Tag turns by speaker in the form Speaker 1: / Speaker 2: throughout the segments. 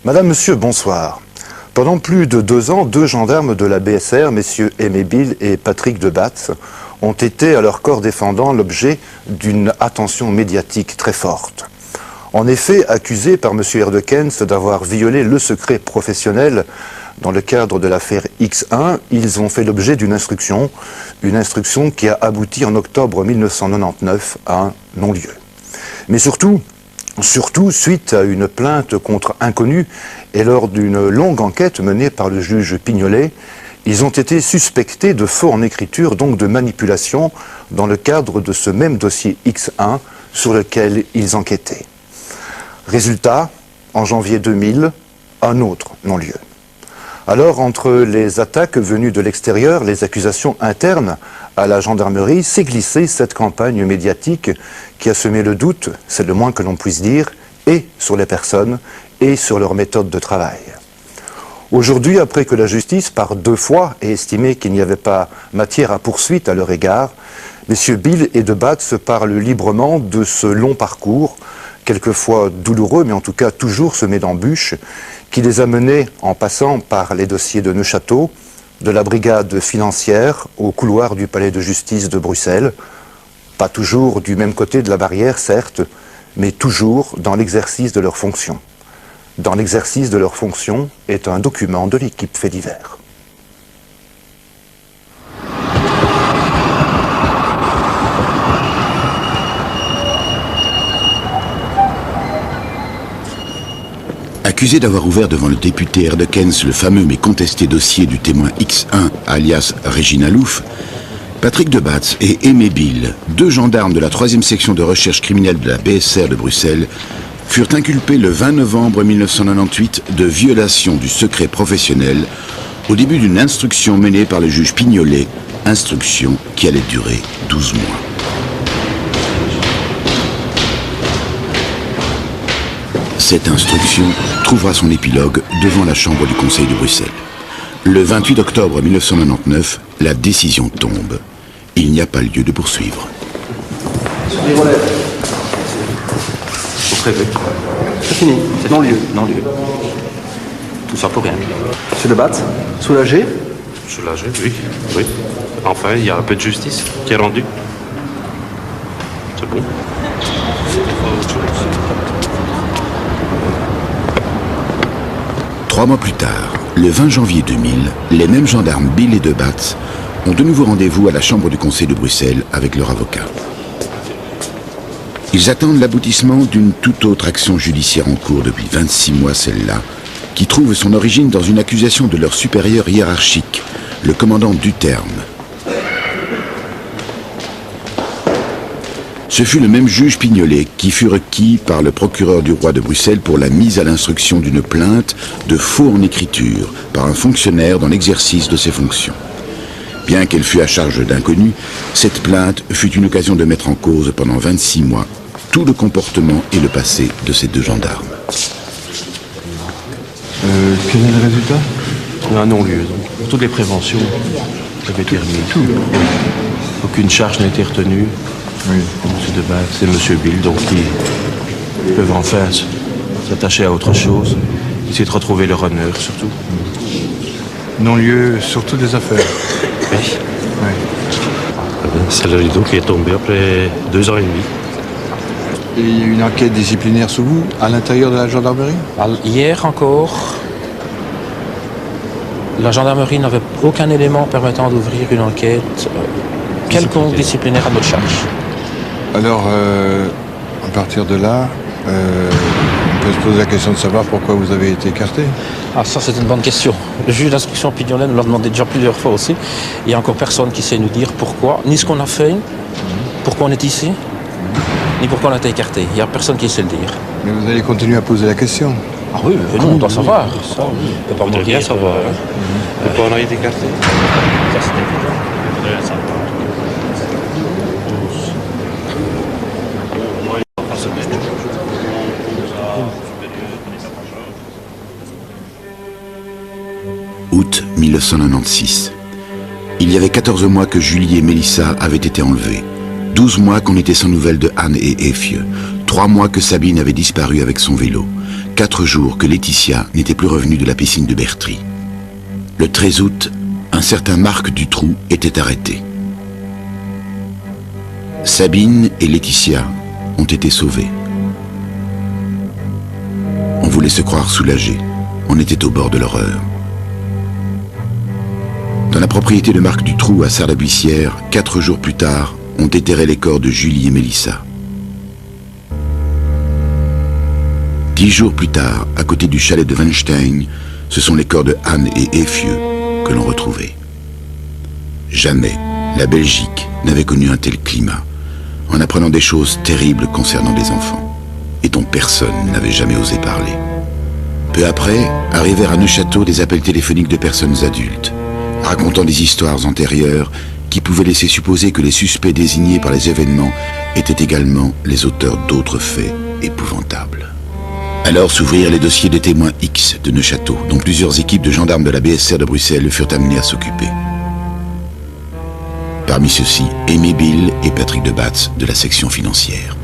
Speaker 1: Madame, Monsieur, bonsoir. Pendant plus de 2 ans, 2 gendarmes de la BSR, messieurs Aimé Bill et Patrick Debatz, ont été à leur corps défendant l'objet d'une attention médiatique très forte. En effet, accusés par monsieur Herdekens d'avoir violé le secret professionnel dans le cadre de l'affaire X1, ils ont fait l'objet d'une instruction qui a abouti en octobre 1999 à un non-lieu. Mais surtout, suite à une plainte contre inconnu et lors d'une longue enquête menée par le juge Pignolet, ils ont été suspectés de faux en écriture, donc de manipulation, dans le cadre de ce même dossier X1 sur lequel ils enquêtaient. Résultat, en janvier 2000, un autre non-lieu. Alors, entre les attaques venues de l'extérieur, les accusations internes à la gendarmerie, s'est glissée cette campagne médiatique qui a semé le doute, c'est le moins que l'on puisse dire, et sur les personnes et sur leur méthode de travail. Aujourd'hui, après que la justice, par 2 fois, ait estimé qu'il n'y avait pas matière à poursuite à leur égard, messieurs Bill et Debatz se parlent librement de ce long parcours, quelquefois douloureux, mais en tout cas toujours semé d'embûches, qui les a menés, en passant par les dossiers de Neuchâteau, de la brigade financière au couloir du palais de justice de Bruxelles, pas toujours du même côté de la barrière, certes, mais toujours dans l'exercice de leurs fonctions. Dans l'exercice de leurs fonctions est un document de l'équipe Faits divers.
Speaker 2: Accusé d'avoir ouvert devant le député Herdekens le fameux mais contesté dossier du témoin X1 alias Régina Louf, Patrick Debatz et Aimé Bill, 2 gendarmes de la 3e section de recherche criminelle de la BSR de Bruxelles, furent inculpés le 20 novembre 1998 de violation du secret professionnel au début d'une instruction menée par le juge Pignolet, instruction qui allait durer 12 mois. Cette instruction trouvera son épilogue devant la Chambre du Conseil de Bruxelles. Le 28 octobre 1999, la décision tombe. Il n'y a pas lieu de poursuivre.
Speaker 3: Les relèves. Au prévu. C'est fini, c'est non-lieu. Non-lieu. Tout ça pour rien. Monsieur Debatz, soulagé?
Speaker 4: Soulagé, oui. Enfin, il y a un peu de justice qui est rendue. C'est bon.
Speaker 2: 3 mois plus tard, le 20 janvier 2000, les mêmes gendarmes Bill et Debatz ont de nouveau rendez-vous à la Chambre du Conseil de Bruxelles avec leur avocat. Ils attendent l'aboutissement d'une toute autre action judiciaire en cours depuis 26 mois, celle-là, qui trouve son origine dans une accusation de leur supérieur hiérarchique, le commandant Duterme. Ce fut le même juge Pignolet qui fut requis par le procureur du roi de Bruxelles pour la mise à l'instruction d'une plainte de faux en écriture par un fonctionnaire dans l'exercice de ses fonctions. Bien qu'elle fût à charge d'inconnu, cette plainte fut une occasion de mettre en cause pendant 26 mois tout le comportement et le passé de ces 2 gendarmes.
Speaker 5: Quel est le résultat?
Speaker 3: Un non-lieu, donc. Pour toutes les préventions avaient été remises. Aucune charge n'a été retenue.
Speaker 5: Oui.
Speaker 3: M. Debatz et M. Bill, donc ils peuvent enfin s'attacher à autre chose, essayer de retrouver leur honneur surtout.
Speaker 5: Non-lieu sur toutes les affaires.
Speaker 4: Oui.
Speaker 5: Oui.
Speaker 4: C'est le rideau qui est tombé après 2 ans et demi.
Speaker 5: Et il y a eu une enquête disciplinaire sous vous, à l'intérieur de la gendarmerie?
Speaker 6: Hier encore, la gendarmerie n'avait aucun élément permettant d'ouvrir une enquête quelconque disciplinaire à notre charge.
Speaker 5: Alors, à partir de là, on peut se poser la question de savoir pourquoi vous avez été écarté.
Speaker 6: Ah, ça c'est une bonne question. Le juge d'instruction Pignolet nous l'a demandé déjà plusieurs fois aussi. Il n'y a encore personne qui sait nous dire pourquoi, ni ce qu'on a fait, pourquoi on est ici, ni pourquoi on a été écarté. Il n'y a personne qui sait le dire.
Speaker 5: Mais vous allez continuer à poser la question.
Speaker 6: Ah oui, mais nous on doit savoir. Ça, on ne peut pas
Speaker 4: On doit bien savoir. Pourquoi on a été écarté?
Speaker 6: Ça c'était évident.
Speaker 2: Août 1996. Il y avait 14 mois que Julie et Mélissa avaient été enlevées. 12 mois qu'on était sans nouvelles de Anne et Effie. 3 mois que Sabine avait disparu avec son vélo. 4 jours que Laetitia n'était plus revenue de la piscine de Bertry. Le 13 août, un certain Marc Dutroux était arrêté. Sabine et Laetitia ont été sauvées. On voulait se croire soulagé. On était au bord de l'horreur. Dans la propriété de Marc Dutroux à Sarre-la-Buissière, 4 jours plus tard, on déterrait les corps de Julie et Mélissa. 10 jours plus tard, à côté du chalet de Weinstein, ce sont les corps de Anne et Effieux que l'on retrouvait. Jamais la Belgique n'avait connu un tel climat, en apprenant des choses terribles concernant des enfants, et dont personne n'avait jamais osé parler. Peu après, arrivèrent à Neuchâteau des appels téléphoniques de personnes adultes, racontant des histoires antérieures qui pouvaient laisser supposer que les suspects désignés par les événements étaient également les auteurs d'autres faits épouvantables. Alors s'ouvrirent les dossiers des témoins X de Neuchâteau, dont plusieurs équipes de gendarmes de la BSR de Bruxelles furent amenées à s'occuper. Parmi ceux-ci, Aimé Bill et Patrick de Batz de la section financière.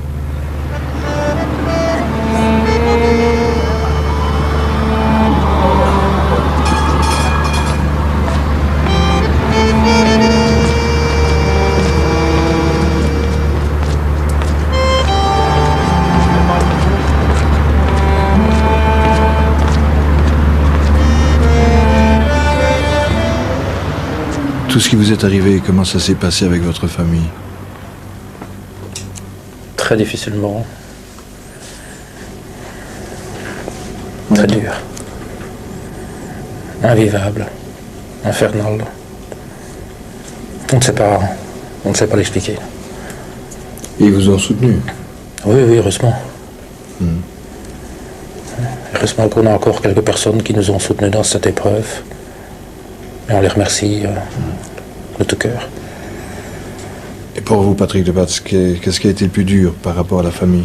Speaker 5: Tout ce qui vous est arrivé, comment ça s'est passé avec votre famille?
Speaker 6: Très difficilement. Très dur. Invivable. Infernal. On ne sait pas l'expliquer.
Speaker 5: Et ils vous ont soutenu?
Speaker 6: Oui, heureusement. Heureusement qu'on a encore quelques personnes qui nous ont soutenus dans cette épreuve. Et on les remercie de tout cœur.
Speaker 5: Et pour vous, Patrick de Batz, qu'est-ce qui a été le plus dur par rapport à la famille?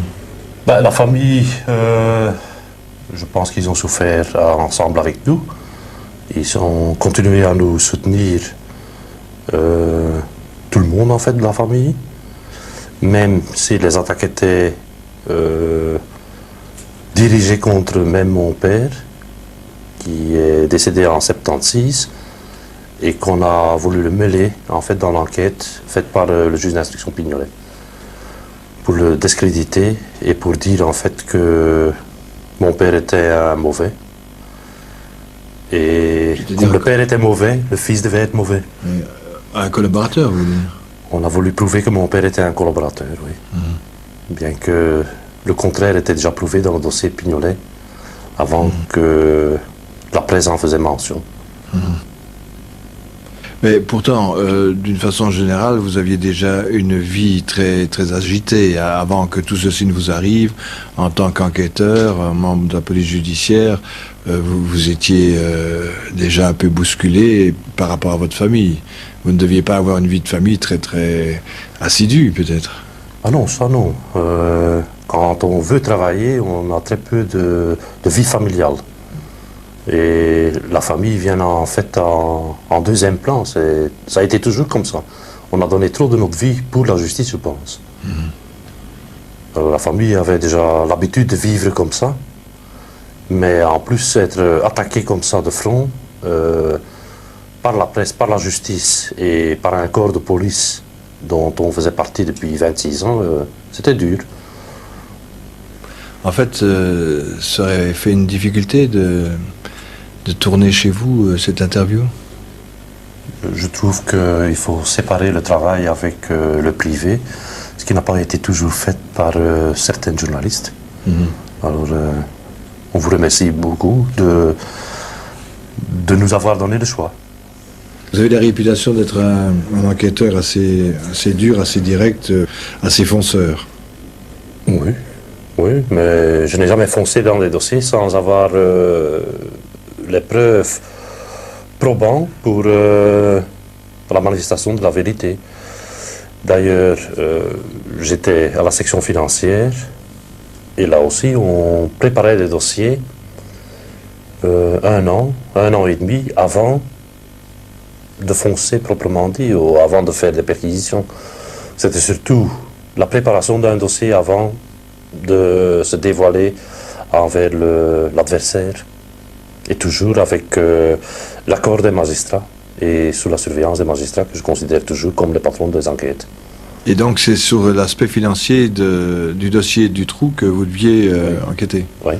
Speaker 4: La famille, je pense qu'ils ont souffert ensemble avec nous. Ils ont continué à nous soutenir, tout le monde en fait de la famille. Même si les attaques étaient dirigées contre même mon père, qui est décédé en 76, et qu'on a voulu le mêler en fait dans l'enquête faite par le juge d'instruction Pignolet pour le discréditer et pour dire en fait que mon père était un mauvais, et comme le père était mauvais, le fils devait être mauvais.
Speaker 5: Un collaborateur, vous voulez dire?
Speaker 4: On a voulu prouver que mon père était un collaborateur, oui. Bien que le contraire était déjà prouvé dans le dossier Pignolet avant que la presse en faisait mention.
Speaker 5: Mais pourtant, d'une façon générale, vous aviez déjà une vie très, très agitée avant que tout ceci ne vous arrive. En tant qu'enquêteur, membre de la police judiciaire, vous étiez déjà un peu bousculé par rapport à votre famille. Vous ne deviez pas avoir une vie de famille très, très assidue, peut-être?
Speaker 4: Ah non, ça non. Quand on veut travailler, on a très peu de vie familiale. Et la famille vient en fait en deuxième plan. Ça a été toujours comme ça. On a donné trop de notre vie pour la justice, je pense. La famille avait déjà l'habitude de vivre comme ça. Mais en plus, être attaqué comme ça de front, par la presse, par la justice et par un corps de police dont on faisait partie depuis 26 ans, c'était dur.
Speaker 5: En fait, ça aurait fait une difficulté de tourner chez vous cette interview?
Speaker 4: Je trouve qu'il faut séparer le travail avec le privé, ce qui n'a pas été toujours fait par certains journalistes. Alors, on vous remercie beaucoup de nous avoir donné le choix.
Speaker 5: Vous avez la réputation d'être un enquêteur assez dur, assez direct, assez fonceur.
Speaker 4: Oui, mais je n'ai jamais foncé dans des dossiers sans avoir les preuves probantes pour la manifestation de la vérité. D'ailleurs, j'étais à la section financière et là aussi on préparait des dossiers un an et demi avant de foncer proprement dit ou avant de faire des perquisitions. C'était surtout la préparation d'un dossier avant de se dévoiler envers l'adversaire, et toujours avec l'accord des magistrats et sous la surveillance des magistrats que je considère toujours comme les patrons des enquêtes.
Speaker 5: Et donc c'est sur l'aspect financier du dossier Dutroux que vous deviez enquêter.
Speaker 4: Oui.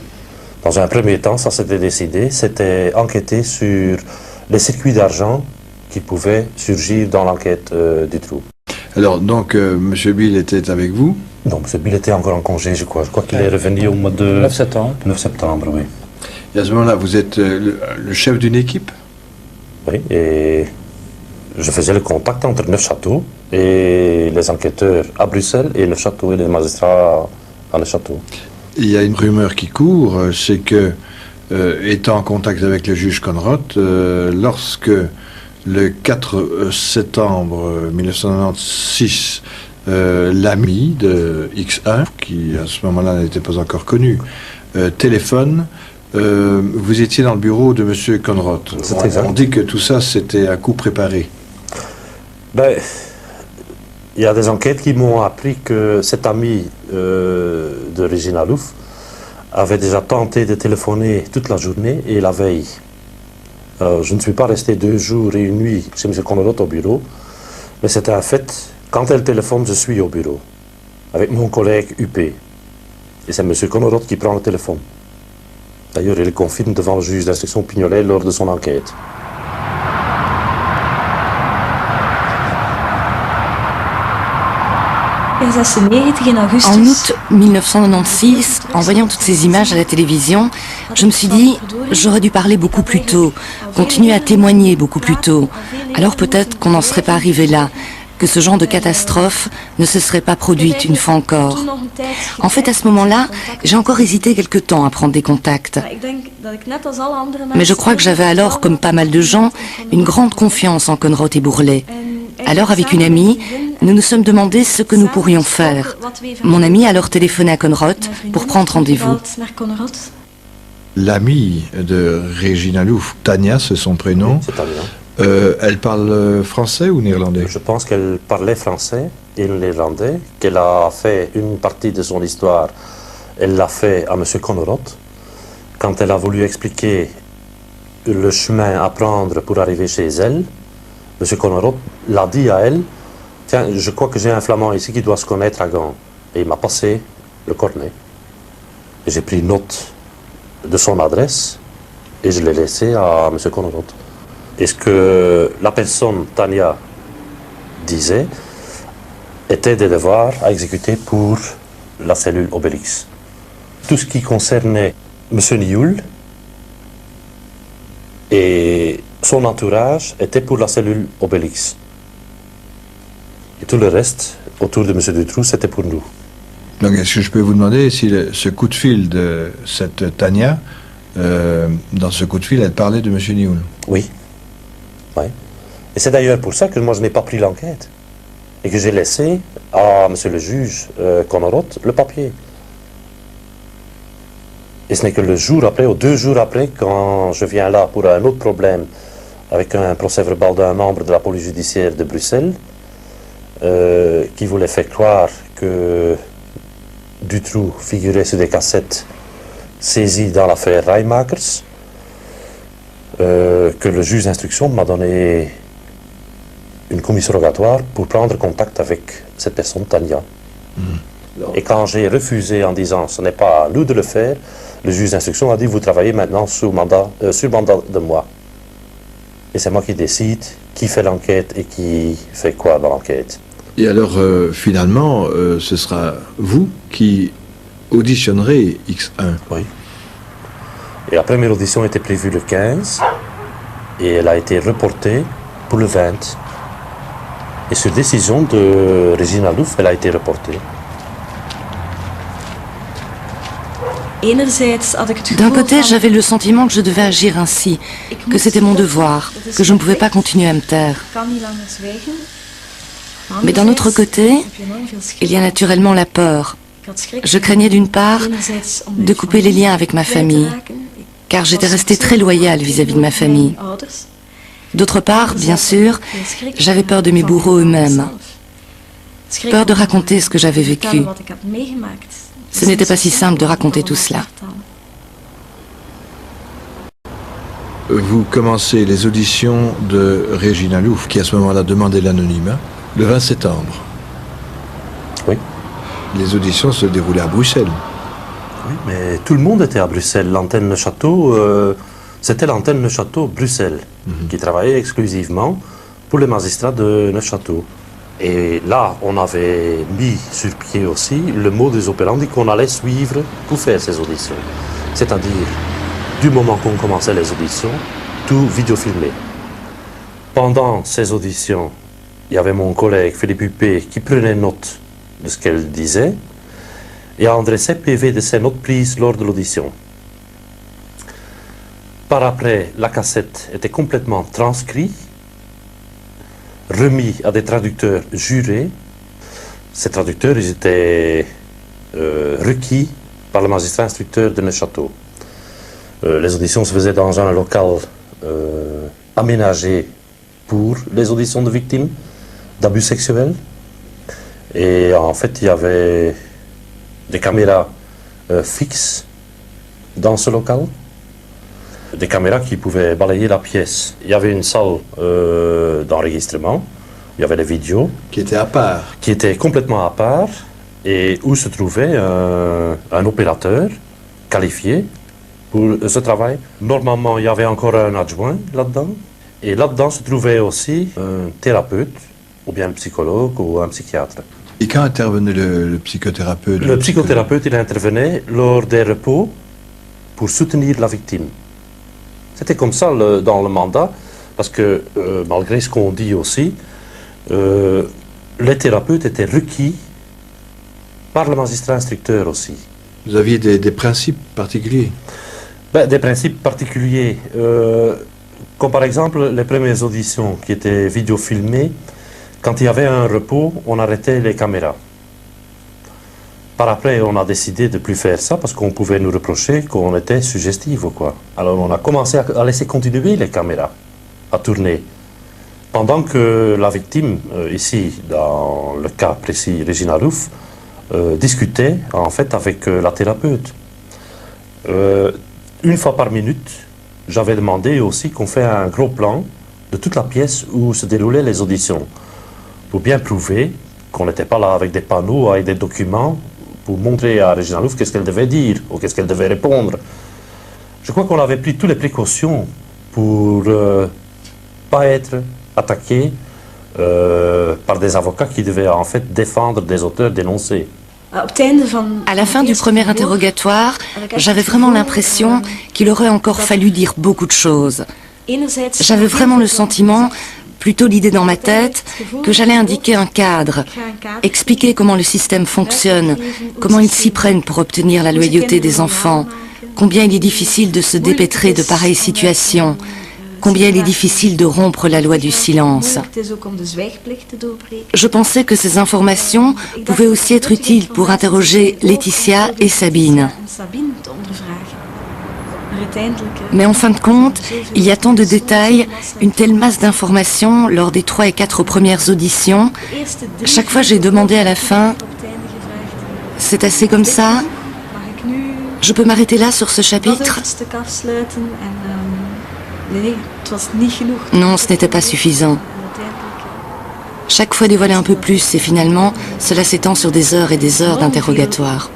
Speaker 4: Dans un premier temps, ça s'était décidé, c'était enquêter sur les circuits d'argent qui pouvaient surgir dans l'enquête Dutroux.
Speaker 5: Alors donc M. Bill était avec vous?
Speaker 4: Non, M. Bill était encore en congé, je crois. Je crois qu'il est revenu au mois de
Speaker 6: 9 septembre.
Speaker 4: 9 septembre, oui.
Speaker 5: Et à ce moment-là, vous êtes le chef d'une équipe?
Speaker 4: Oui, et je faisais le contact entre Neufchâteau et les enquêteurs à Bruxelles et Neufchâteau et les magistrats à Neufchâteau.
Speaker 5: Il y a une rumeur qui court, c'est que, étant en contact avec le juge Conrad, lorsque le 4 septembre 1996, l'ami de X1, qui à ce moment-là n'était pas encore connu, téléphone, vous étiez dans le bureau de M. Conrad. On dit que tout ça, c'était un coup préparé.
Speaker 4: Ben, il y a des enquêtes qui m'ont appris que cet ami de Regina Louf avait déjà tenté de téléphoner toute la journée et la veille. Je ne suis pas resté 2 jours et une nuit chez M. Conrad au bureau, mais c'était un fait. Quand elle téléphone, je suis au bureau, avec mon collègue UP. Et c'est M. Conrad qui prend le téléphone. D'ailleurs, il le confirme devant le juge d'instruction Pignolet lors de son enquête.
Speaker 7: En août 1996, en voyant toutes ces images à la télévision, je me suis dit, j'aurais dû parler beaucoup plus tôt, continuer à témoigner beaucoup plus tôt. Alors peut-être qu'on n'en serait pas arrivé là, que ce genre de catastrophe ne se serait pas produite une fois encore. En fait, à ce moment-là, j'ai encore hésité quelque temps à prendre des contacts. Mais je crois que j'avais alors, comme pas mal de gens, une grande confiance en Conrad et Bourlet. Alors, avec une amie, nous nous sommes demandé ce que nous pourrions faire. Mon amie a alors téléphoné à Conrad pour prendre rendez-vous.
Speaker 5: L'amie de Regina Louf, Tania, c'est son prénom.
Speaker 4: C'est Tania.
Speaker 5: Elle parle français ou néerlandais?
Speaker 4: Je pense qu'elle parlait français et néerlandais, qu'elle a fait une partie de son histoire. Elle l'a fait à M. Conrad. Quand elle a voulu expliquer le chemin à prendre pour arriver chez elle, M. Conrad l'a dit à elle, « Tiens, je crois que j'ai un Flamand ici qui doit se connaître à Gand. » Et il m'a passé le cornet. Et j'ai pris note de son adresse et je l'ai laissé à M. Conrad. Et ce que la personne, Tania, disait, était des devoirs à exécuter pour la cellule Obélix. Tout ce qui concernait M. Nioul et son entourage était pour la cellule Obélix. Et tout le reste, autour de M. Dutroux, c'était pour nous.
Speaker 5: Donc, est-ce que je peux vous demander si ce coup de fil de cette Tania, dans ce coup de fil, elle parlait de M. Nioul?
Speaker 4: Oui. Oui. Et c'est d'ailleurs pour ça que moi je n'ai pas pris l'enquête. Et que j'ai laissé à monsieur le juge Conrad le papier. Et ce n'est que le jour après, ou 2 jours après, quand je viens là pour un autre problème, avec un procès-verbal d'un membre de la police judiciaire de Bruxelles, qui voulait faire croire que Dutroux figurait sur des cassettes saisies dans l'affaire Rijmakers, que le juge d'instruction m'a donné une commission rogatoire pour prendre contact avec cette personne, Tania. Et quand j'ai refusé en disant « ce n'est pas à nous de le faire », le juge d'instruction a dit « vous travaillez maintenant sur mandat de moi ». Et c'est moi qui décide qui fait l'enquête et qui fait quoi dans l'enquête.
Speaker 5: Et alors, finalement, ce sera vous qui auditionnerez X1.
Speaker 4: Oui. Et la première audition était prévue le 15 et elle a été reportée pour le 20. Et sur décision de Regina Louf, elle a été reportée.
Speaker 7: D'un côté, j'avais le sentiment que je devais agir ainsi, que c'était mon devoir, que je ne pouvais pas continuer à me taire. Mais d'un autre côté, il y a naturellement la peur. Je craignais d'une part de couper les liens avec ma famille, car j'étais restée très loyale vis-à-vis de ma famille. D'autre part, bien sûr, j'avais peur de mes bourreaux eux-mêmes, peur de raconter ce que j'avais vécu. Ce n'était pas si simple de raconter tout cela.
Speaker 5: vous commencez les auditions de Régina Louf, qui à ce moment-là demandait l'anonymat, le 20 septembre.
Speaker 4: Oui.
Speaker 5: Les auditions se déroulaient à Bruxelles.
Speaker 4: Oui, mais tout le monde était à Bruxelles. L'antenne Neuchâteau, c'était l'antenne Neuchâteau Bruxelles, qui travaillait exclusivement pour les magistrats de Neuchâteau. Et là, on avait mis sur pied aussi le modus operandi qu'on allait suivre pour faire ces auditions. C'est-à-dire, du moment qu'on commençait les auditions, tout vidéofilmé. Pendant ces auditions, il y avait mon collègue Philippe Huppé qui prenait note de ce qu'elle disait et adressait PV de ses notes prises lors de l'audition. Par après, la cassette était complètement transcrite, remis à des traducteurs jurés. Ces traducteurs, ils étaient requis par le magistrat instructeur de Neuchâteau. Les auditions se faisaient dans un local aménagé pour les auditions de victimes d'abus sexuels. Et en fait, il y avait des caméras fixes dans ce local, des caméras qui pouvaient balayer la pièce. Il y avait une salle d'enregistrement, il y avait des vidéos.
Speaker 5: Qui étaient à part.
Speaker 4: Qui étaient complètement à part, et où se trouvait un opérateur qualifié pour ce travail. Normalement, il y avait encore un adjoint là-dedans, et là-dedans se trouvait aussi un thérapeute, ou bien un psychologue ou un psychiatre.
Speaker 5: Et quand intervenait le psychothérapeute?
Speaker 4: Le psychothérapeute, il intervenait lors des repos pour soutenir la victime. C'était comme ça dans le mandat, parce que malgré ce qu'on dit aussi, les thérapeutes étaient requis par le magistrat instructeur aussi.
Speaker 5: Vous aviez des principes particuliers?
Speaker 4: Des principes particuliers, comme par exemple les premières auditions qui étaient vidéofilmées. Quand il y avait un repos, on arrêtait les caméras. Par après, on a décidé de ne plus faire ça parce qu'on pouvait nous reprocher qu'on était suggestif ou quoi. Alors on a commencé à laisser continuer les caméras à tourner. Pendant que la victime, ici, dans le cas précis, Régina Louf, discutait en fait avec la thérapeute. Une fois par minute, j'avais demandé aussi qu'on fait un gros plan de toute la pièce où se déroulaient les auditions, pour bien prouver qu'on n'était pas là avec des panneaux, avec des documents, pour montrer à Régina Louf qu'est-ce qu'elle devait dire ou qu'est-ce qu'elle devait répondre. Je crois qu'on avait pris toutes les précautions pour pas être attaqué par des avocats qui devaient en fait défendre des auteurs dénoncés.
Speaker 7: À la fin du premier interrogatoire, j'avais vraiment l'impression qu'il aurait encore fallu dire beaucoup de choses. J'avais vraiment le sentiment, plutôt l'idée dans ma tête, que j'allais indiquer un cadre, expliquer comment le système fonctionne, comment ils s'y prennent pour obtenir la loyauté des enfants, combien il est difficile de se dépêtrer de pareilles situations, combien il est difficile de rompre la loi du silence. Je pensais que ces informations pouvaient aussi être utiles pour interroger Laetitia et Sabine. Mais en fin de compte, il y a tant de détails, une telle masse d'informations lors des 3 et 4 premières auditions. Chaque fois, j'ai demandé à la fin, c'est assez comme ça? Je peux m'arrêter là sur ce chapitre? Non, ce n'était pas suffisant. Chaque fois dévoiler un peu plus et finalement, cela s'étend sur des heures et des heures d'interrogatoire.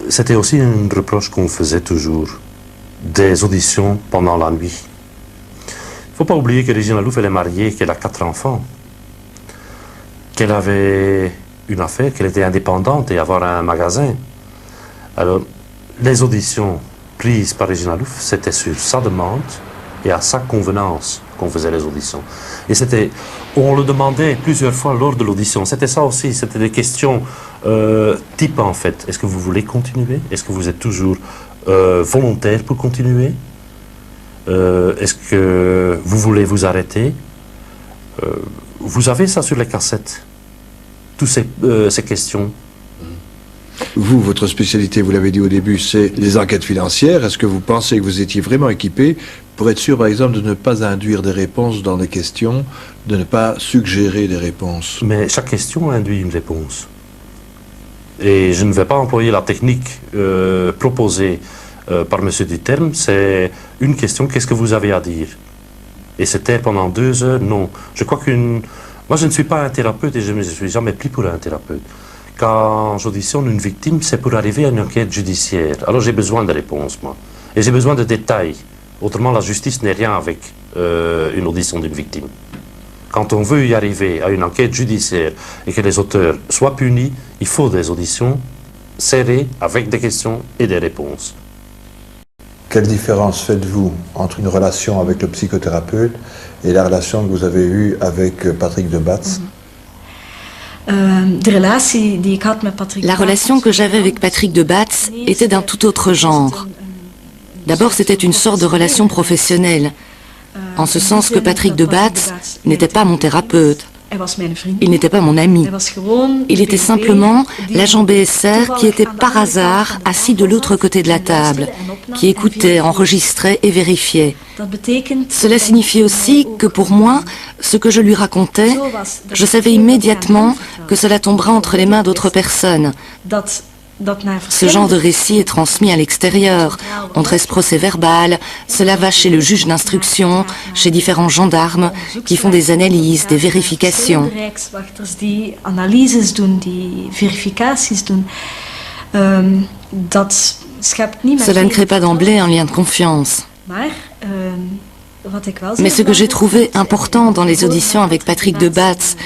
Speaker 4: C'était aussi un reproche qu'on faisait toujours, des auditions pendant la nuit. Il ne faut pas oublier que Régina Louf, elle est mariée, qu'elle a 4 enfants, qu'elle avait une affaire, qu'elle était indépendante et avoir un magasin. Alors, les auditions prises par Régina Louf, c'était sur sa demande et à sa convenance qu'on faisait les auditions. Et c'était, on le demandait plusieurs fois lors de l'audition. C'était ça aussi, c'était des questions type en fait. Est-ce que vous voulez continuer? Est-ce que vous êtes toujours volontaire pour continuer? Est-ce que vous voulez vous arrêter? Vous avez ça sur les cassettes, toutes ces questions.
Speaker 5: Vous, votre spécialité, vous l'avez dit au début, c'est les enquêtes financières. Est-ce que vous pensez que vous étiez vraiment équipé pour être sûr, par exemple, de ne pas induire des réponses dans les questions, de ne pas suggérer des réponses?
Speaker 4: Mais chaque question induit une réponse. Et je ne vais pas employer la technique proposée par M. Duterme, c'est une question, qu'est-ce que vous avez à dire? Et c'était pendant 2 heures, non. Je crois moi, je ne suis pas un thérapeute et je ne me suis jamais pris pour un thérapeute. Quand j'auditionne une victime, c'est pour arriver à une enquête judiciaire. Alors j'ai besoin de réponses, moi. Et j'ai besoin de détails. Autrement, la justice n'est rien avec une audition d'une victime. Quand on veut y arriver à une enquête judiciaire et que les auteurs soient punis, il faut des auditions serrées avec des questions et des réponses.
Speaker 5: Quelle différence faites-vous entre une relation avec le psychothérapeute et la relation que vous avez eue avec Patrick de Batz?
Speaker 7: La relation que j'avais avec Patrick de Batz était d'un tout autre genre. D'abord, c'était une sorte de relation professionnelle, en ce sens que Patrick de Batz n'était pas mon thérapeute. Il n'était pas mon ami. Il était simplement l'agent BSR qui était par hasard assis de l'autre côté de la table, qui écoutait, enregistrait et vérifiait. Cela signifiait aussi que pour moi, ce que je lui racontais, je savais immédiatement que cela tomberait entre les mains d'autres personnes. Ce genre de récit est transmis à l'extérieur. On dresse procès-verbal, cela va chez le juge d'instruction, chez différents gendarmes qui font des analyses, des vérifications. Cela ne crée pas d'emblée un lien de confiance. Mais ce que j'ai trouvé important dans les auditions avec Patrick de Batz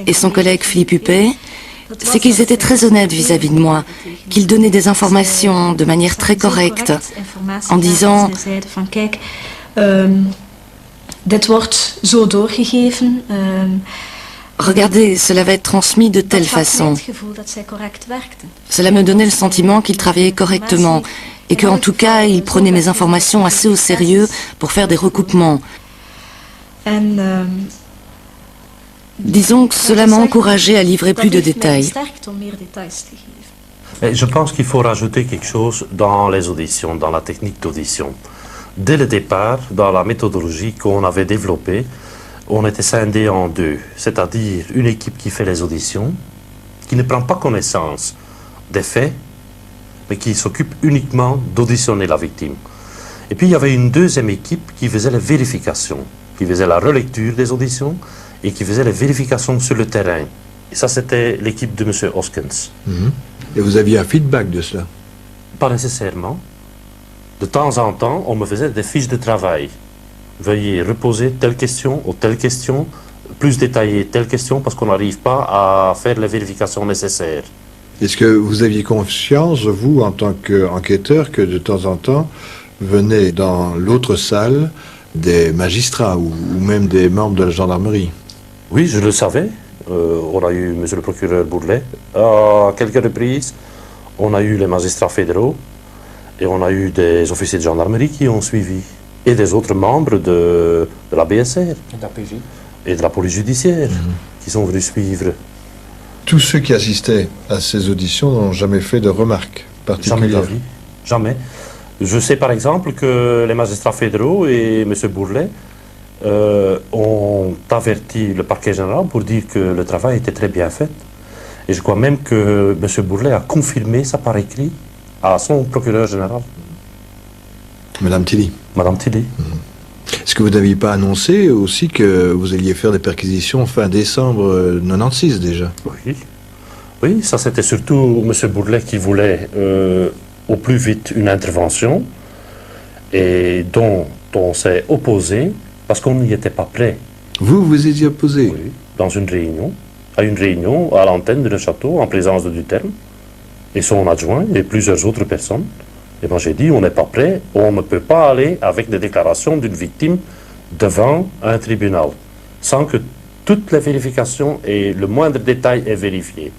Speaker 7: et son collègue Philippe Huppé, c'est qu'ils étaient très honnêtes vis-à-vis de moi, qu'ils donnaient des informations de manière très correcte, en disant regardez, cela va être transmis de telle façon. Cela me donnait le sentiment qu'ils travaillaient correctement et qu'en tout cas, ils prenaient mes informations assez au sérieux pour faire des recoupements. Disons que cela m'a encouragé à livrer plus de détails.
Speaker 4: Mais je pense qu'il faut rajouter quelque chose dans les auditions, dans la technique d'audition. Dès le départ, dans la méthodologie qu'on avait développée, on était scindé en deux, c'est-à-dire une équipe qui fait les auditions, qui ne prend pas connaissance des faits, mais qui s'occupe uniquement d'auditionner la victime. Et puis il y avait une deuxième équipe qui faisait les vérifications, qui faisait la relecture des auditions et qui faisait les vérifications sur le terrain. Et ça, c'était l'équipe de M. Hoskens.
Speaker 5: Et vous aviez un feedback de cela?
Speaker 4: Pas nécessairement. De temps en temps, on me faisait des fiches de travail. Veuillez reposer telle question ou telle question, plus détaillée telle question, parce qu'on n'arrive pas à faire les vérifications nécessaires.
Speaker 5: Est-ce que vous aviez confiance, vous, en tant qu'enquêteur, que de temps en temps, venaient dans l'autre salle des magistrats ou même des membres de la gendarmerie?
Speaker 4: Oui, je le savais. On a eu M. le procureur Bourlet à quelques reprises. On a eu les magistrats fédéraux et on a eu des officiers de gendarmerie qui ont suivi. Et des autres membres de la BSR. Et de la police judiciaire qui sont venus suivre.
Speaker 5: Tous ceux qui assistaient à ces auditions n'ont jamais fait de remarques particulières?
Speaker 4: Jamais de la vie. Jamais. Je sais par exemple que les magistrats fédéraux et M. Bourlet ont averti le parquet général pour dire que le travail était très bien fait. Et je crois même que M. Bourlet a confirmé ça par écrit à son procureur général.
Speaker 5: Madame Tilly.
Speaker 4: Madame Tilly.
Speaker 5: Est-ce que vous n'aviez pas annoncé aussi que vous alliez faire des perquisitions fin décembre 96 déjà?
Speaker 4: Oui. Oui, ça c'était surtout M. Bourlet qui voulait au plus vite une intervention et dont on s'est opposé parce qu'on n'y était pas prêt.
Speaker 5: Vous étiez opposé?
Speaker 4: Oui, dans une réunion, à l'antenne de Le Château, en présence de Duterme, et son adjoint et plusieurs autres personnes. Et moi j'ai dit, on n'est pas prêt, on ne peut pas aller avec des déclarations d'une victime devant un tribunal, sans que toutes les vérifications et le moindre détail est vérifié.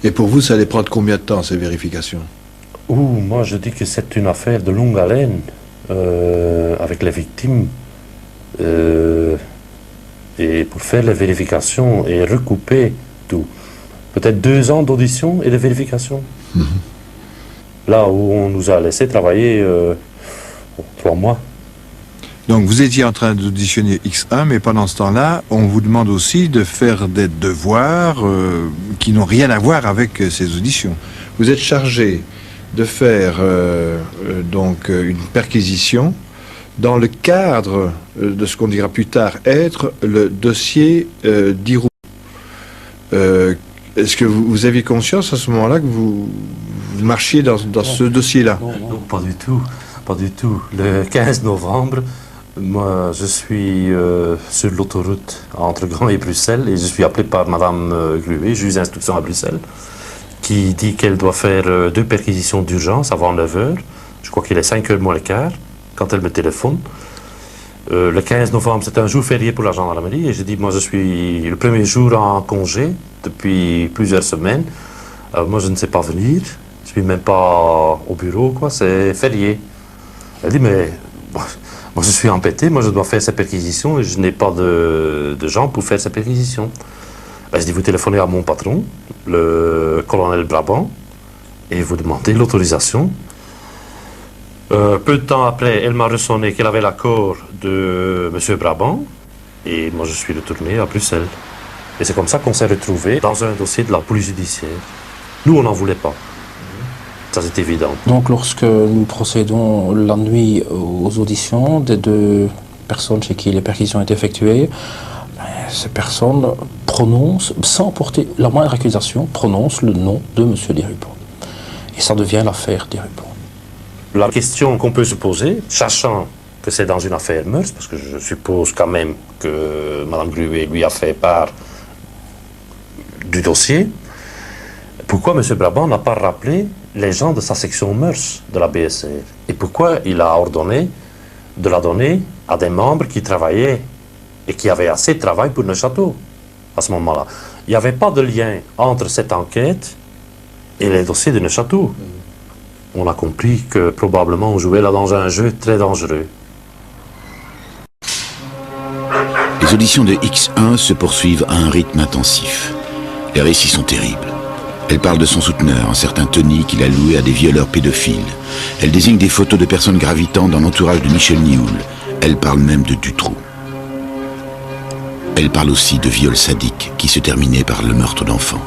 Speaker 5: Et pour vous, ça allait prendre combien de temps, ces vérifications?
Speaker 4: Moi je dis que c'est une affaire de longue haleine, avec les victimes. Et pour faire les vérifications et recouper tout, peut-être 2 ans d'audition et de vérification. Là où on nous a laissé travailler 3 mois.
Speaker 5: Donc vous étiez en train d'auditionner X1, mais pendant ce temps-là, on vous demande aussi de faire des devoirs qui n'ont rien à voir avec ces auditions. Vous êtes chargé de faire donc une perquisition dans le cadre de ce qu'on dira plus tard être le dossier d'Iroux. Est-ce que vous aviez conscience à ce moment-là que vous marchiez dans ce dossier-là?
Speaker 4: Non, pas du tout. Pas du tout. Le 15 novembre, moi, je suis sur l'autoroute entre Gand et Bruxelles et je suis appelé par Madame Gruet, juge d'instruction à Bruxelles, qui dit qu'elle doit faire 2 perquisitions d'urgence avant 9 h. Je crois qu'il est 5 h moins le quart quand elle me téléphone. Le 15 novembre, c'est un jour férié pour la gendarmerie et je dis, moi je suis le premier jour en congé depuis plusieurs semaines. Moi je ne sais pas venir, je ne suis même pas au bureau, quoi, c'est férié. Elle dit, mais moi je suis empêté, moi je dois faire ces perquisitions et je n'ai pas de gens pour faire ces perquisitions. Ben, je dis, vous téléphonez à mon patron, le colonel Brabant, et vous demandez l'autorisation. Peu de temps après, elle m'a ressonné qu'elle avait l'accord de M. Brabant, et moi je suis retourné à Bruxelles. Et c'est comme ça qu'on s'est retrouvés dans un dossier de la police judiciaire. Nous, on n'en voulait pas. Ça, c'est évident.
Speaker 6: Donc, lorsque nous procédons la nuit aux auditions des 2 personnes chez qui les perquisitions ont été effectuées, ces personnes prononcent, sans porter la moindre accusation, prononcent le nom de M. Desrupont. Et ça devient l'affaire Desrupont.
Speaker 4: La question qu'on peut se poser, sachant que c'est dans une affaire mœurs, parce que je suppose quand même que Mme Gruet lui a fait part du dossier, pourquoi M. Brabant n'a pas rappelé les gens de sa section mœurs de la BSR? Et pourquoi il a ordonné de la donner à des membres qui travaillaient et qui avaient assez de travail pour Neuchâteau à ce moment-là? Il n'y avait pas de lien entre cette enquête et les dossiers de Neuchâteau. On a compris que probablement on jouait là dans un jeu très dangereux.
Speaker 2: Les auditions de X1 se poursuivent à un rythme intensif. Les récits sont terribles. Elle parle de son souteneur, un certain Tony, qu'il a loué à des violeurs pédophiles. Elle désigne des photos de personnes gravitant dans l'entourage de Michel Nioul. Elle parle même de Dutroux. Elle parle aussi de viols sadiques qui se terminaient par le meurtre d'enfants.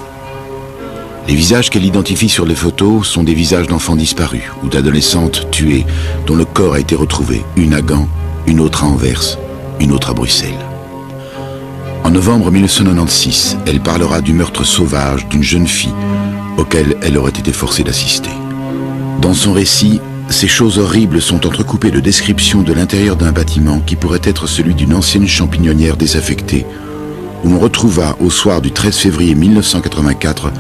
Speaker 2: Les visages qu'elle identifie sur les photos sont des visages d'enfants disparus ou d'adolescentes tuées dont le corps a été retrouvé, une à Gand, une autre à Anvers, une autre à Bruxelles. En novembre 1996, elle parlera du meurtre sauvage d'une jeune fille auquel elle aurait été forcée d'assister. Dans son récit, ces choses horribles sont entrecoupées de descriptions de l'intérieur d'un bâtiment qui pourrait être celui d'une ancienne champignonnière désaffectée, où l'on retrouva au soir du 13 février 1984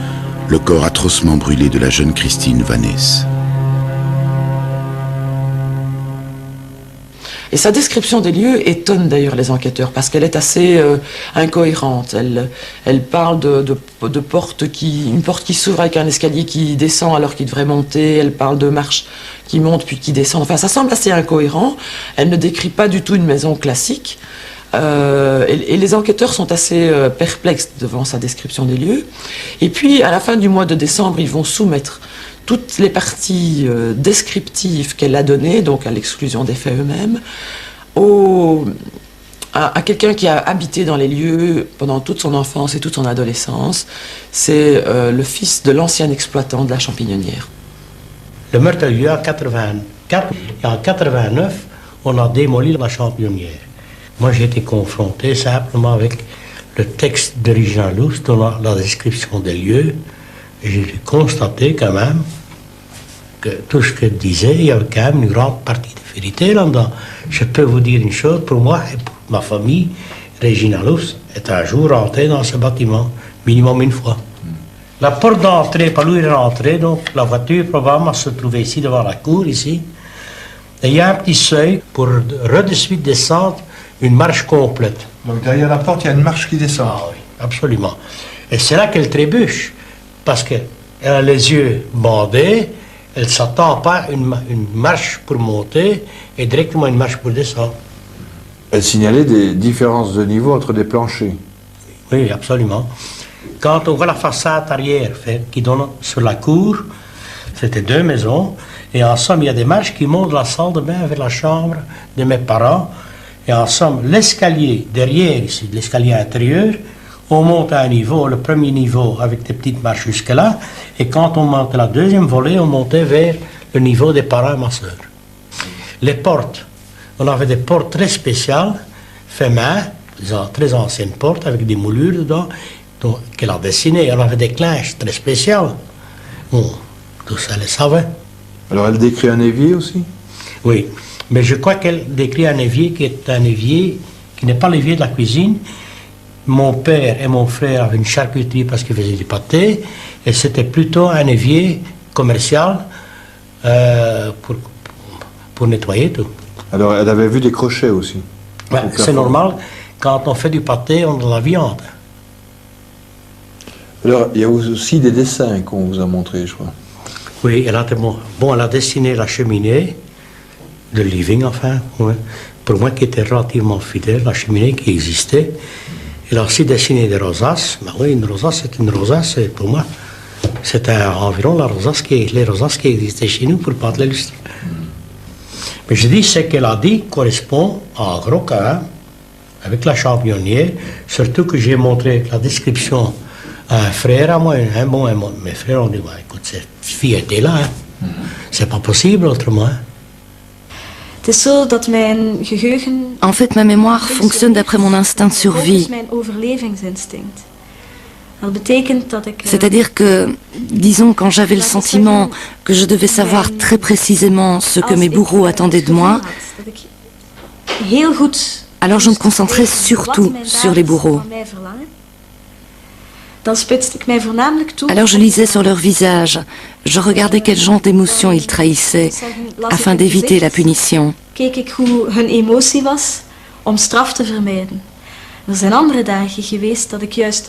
Speaker 2: le corps atrocement brûlé de la jeune Christine Vannès.
Speaker 8: Et sa description des lieux étonne d'ailleurs les enquêteurs parce qu'elle est assez incohérente. Elle parle de porte une porte qui s'ouvre avec un escalier qui descend alors qu'il devrait monter. Elle parle de marches qui montent puis qui descendent. Enfin, ça semble assez incohérent. Elle ne décrit pas du tout une maison classique. Et les enquêteurs sont assez perplexes devant sa description des lieux. Et puis, à la fin du mois de décembre, ils vont soumettre toutes les parties descriptives qu'elle a données, donc à l'exclusion des faits eux-mêmes, à quelqu'un qui a habité dans les lieux pendant toute son enfance et toute son adolescence. C'est le fils de l'ancien exploitant de la champignonnière.
Speaker 9: Le meurtre a eu lieu en 84 et en 89, on a démoli la champignonnière. Moi, j'ai été confronté simplement avec le texte d'Original Louf donnant la description des lieux. Et j'ai constaté quand même que tout ce qu'elle disait, il y avait quand même une grande partie de vérité là-dedans. Je peux vous dire une chose, pour moi et pour ma famille, Original Louf est un jour rentré dans ce bâtiment, minimum une fois. La porte d'entrée, par où il est rentré, donc la voiture probablement se trouvait ici devant la cour, ici. Et il y a un petit seuil pour de suite descendre une marche complète.
Speaker 5: Donc derrière la porte, il y a une marche qui descend.
Speaker 9: Ah oui, absolument. Et c'est là qu'elle trébuche, parce qu'elle a les yeux bandés, elle ne s'attend pas à une marche pour monter et directement une marche pour descendre.
Speaker 5: Elle signalait des différences de niveau entre des planchers.
Speaker 9: Oui, absolument. Quand on voit la façade arrière qui donne sur la cour, c'était 2 maisons, et en somme, il y a des marches qui montent de la salle de bain vers la chambre de mes parents. Et en somme, l'escalier derrière ici, l'escalier intérieur, on monte à un niveau, le premier niveau avec des petites marches jusque-là, et quand on montait la deuxième volée, on montait vers le niveau des parents et ma soeur. Les portes, on avait des portes très spéciales, fait main, très anciennes portes avec des moulures dedans, qu'elle a dessinées. On avait des clinches très spéciales. Bon, tout ça, elle le savait.
Speaker 5: Alors elle décrit un évier aussi?
Speaker 9: Oui, mais je crois qu'elle décrit un évier qui est un évier qui n'est pas l'évier de la cuisine. Mon père et mon frère avaient une charcuterie parce qu'ils faisaient du pâté, et c'était plutôt un évier commercial pour nettoyer tout.
Speaker 5: Alors elle avait vu des crochets aussi?
Speaker 9: Ouais, c'est normal, quand on fait du pâté, on a de la viande.
Speaker 5: Alors il y a aussi des dessins qu'on vous a montrés, je crois.
Speaker 9: Oui, elle a dessiné la cheminée, le living, enfin, ouais. Pour moi qui était relativement fidèle, la cheminée qui existait. Elle a aussi dessiné des rosaces. Ben oui, une rosace, c'est une rosace, et pour moi, c'était environ les rosaces qui existaient chez nous pour pas de l'illustrer. Mais je dis, ce qu'elle a dit correspond en gros cas avec la championnière, surtout que j'ai montré la description à un frère à moi, mes frères ont dit, bah, écoute, cette fille était là, hein. C'est pas possible autrement. Hein.
Speaker 7: En fait, ma mémoire fonctionne d'après mon instinct de survie. C'est-à-dire que, disons, quand j'avais le sentiment que je devais savoir très précisément ce que mes bourreaux attendaient de moi, alors je me concentrais surtout sur les bourreaux. Alors je lisais sur leur visage, je regardais quel genre d'émotions ils trahissaient, afin d'éviter la punition. Il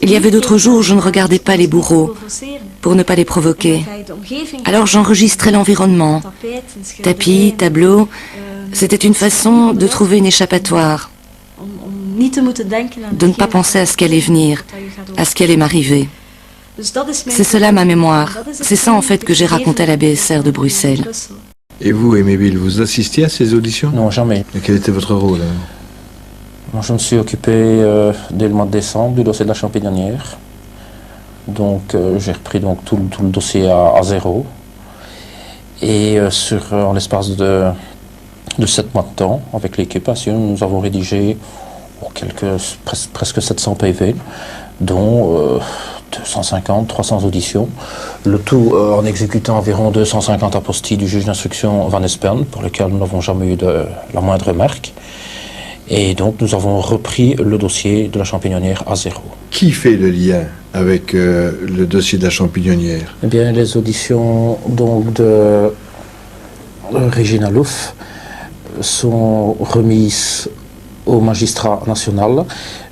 Speaker 7: y avait d'autres jours où je ne regardais pas les bourreaux, pour ne pas les provoquer. Alors j'enregistrais l'environnement, tapis, tableaux, c'était une façon de trouver une échappatoire, de ne pas penser à ce qui allait venir, à ce qui allait m'arriver. C'est cela ma mémoire. C'est ça en fait que j'ai raconté à la BSR de Bruxelles.
Speaker 5: Et vous, Aimé Bill, vous assistiez à ces auditions?
Speaker 6: Non, jamais.
Speaker 5: Et quel était votre rôle?
Speaker 6: Moi, je me suis occupé dès le mois de décembre du dossier de la Champédonnière. Donc j'ai repris donc, tout le dossier à zéro. Et en l'espace de 7 mois de temps, avec l'équipe, nous avons rédigé presque 700 PV, dont 250, 300 auditions, le tout en exécutant environ 250 apostilles du juge d'instruction Van Espern, pour lesquels nous n'avons jamais eu la moindre remarque. Et donc nous avons repris le dossier de la Champédonnière à zéro.
Speaker 5: Qui fait le lien avec le dossier de la Champédonnière?
Speaker 6: Eh bien, les auditions donc, de Regina Louf sont remises au magistrat national,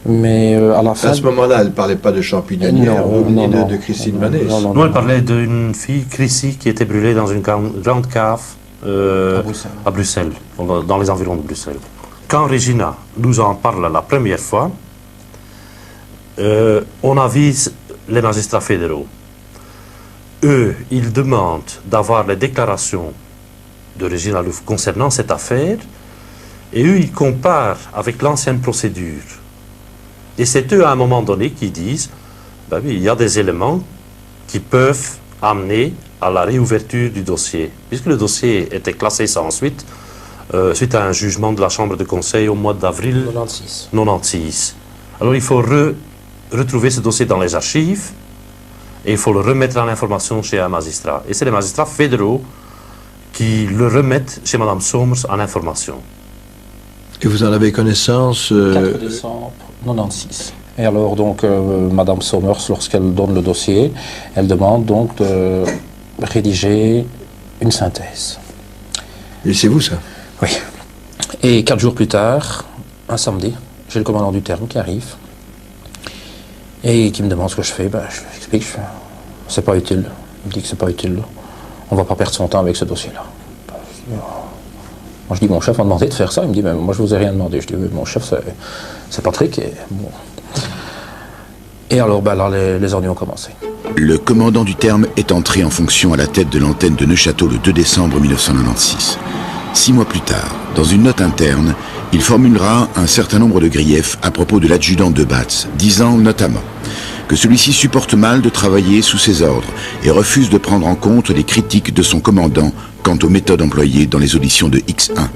Speaker 6: mais à la fin...
Speaker 5: À ce moment-là, elle ne parlait pas de Champédonnière, ni de Christine Vanès.
Speaker 4: Non, elle parlait d'une fille, Chrissy, qui était brûlée dans une grande cave à Bruxelles, dans les environs de Bruxelles. Quand Regina nous en parle la première fois, on avise les magistrats fédéraux. Eux, ils demandent d'avoir les déclarations de Regina Louf concernant cette affaire, et eux, ils comparent avec l'ancienne procédure. Et c'est eux, à un moment donné, qui disent, ben oui, il y a des éléments qui peuvent amener à la réouverture du dossier. Puisque le dossier était classé sans suite, suite à un jugement de la Chambre de conseil au mois d'avril 96. Alors il faut retrouver ce dossier dans les archives, et il faut le remettre en information chez un magistrat. Et c'est les magistrats fédéraux qui le remettent chez Mme Somers en information.
Speaker 5: Et vous en avez connaissance
Speaker 6: 4 décembre 96. Et alors donc Mme Somers, lorsqu'elle donne le dossier, elle demande donc de rédiger une synthèse.
Speaker 5: Et c'est vous ça?
Speaker 6: Oui. Et 4 jours plus tard, un samedi, j'ai le commandant du terme qui arrive et qui me demande ce que je fais. Ben, je lui explique, c'est pas utile. Il me dit que c'est pas utile. On va pas perdre son temps avec ce dossier-là. Moi je dis, mon chef m'a demandé de faire ça. Il me dit, mais moi je vous ai rien demandé. Je dis, oui, mon chef c'est Patrick. Et, bon. Et alors ben, là, les ennuis ont commencé.
Speaker 2: Le commandant du terme est entré en fonction à la tête de l'antenne de Neuchâtel le 2 décembre 1996. 6 mois plus tard, dans une note interne, il formulera un certain nombre de griefs à propos de l'adjudant de Batz, disant notamment que celui-ci supporte mal de travailler sous ses ordres et refuse de prendre en compte les critiques de son commandant quant aux méthodes employées dans les auditions de X1.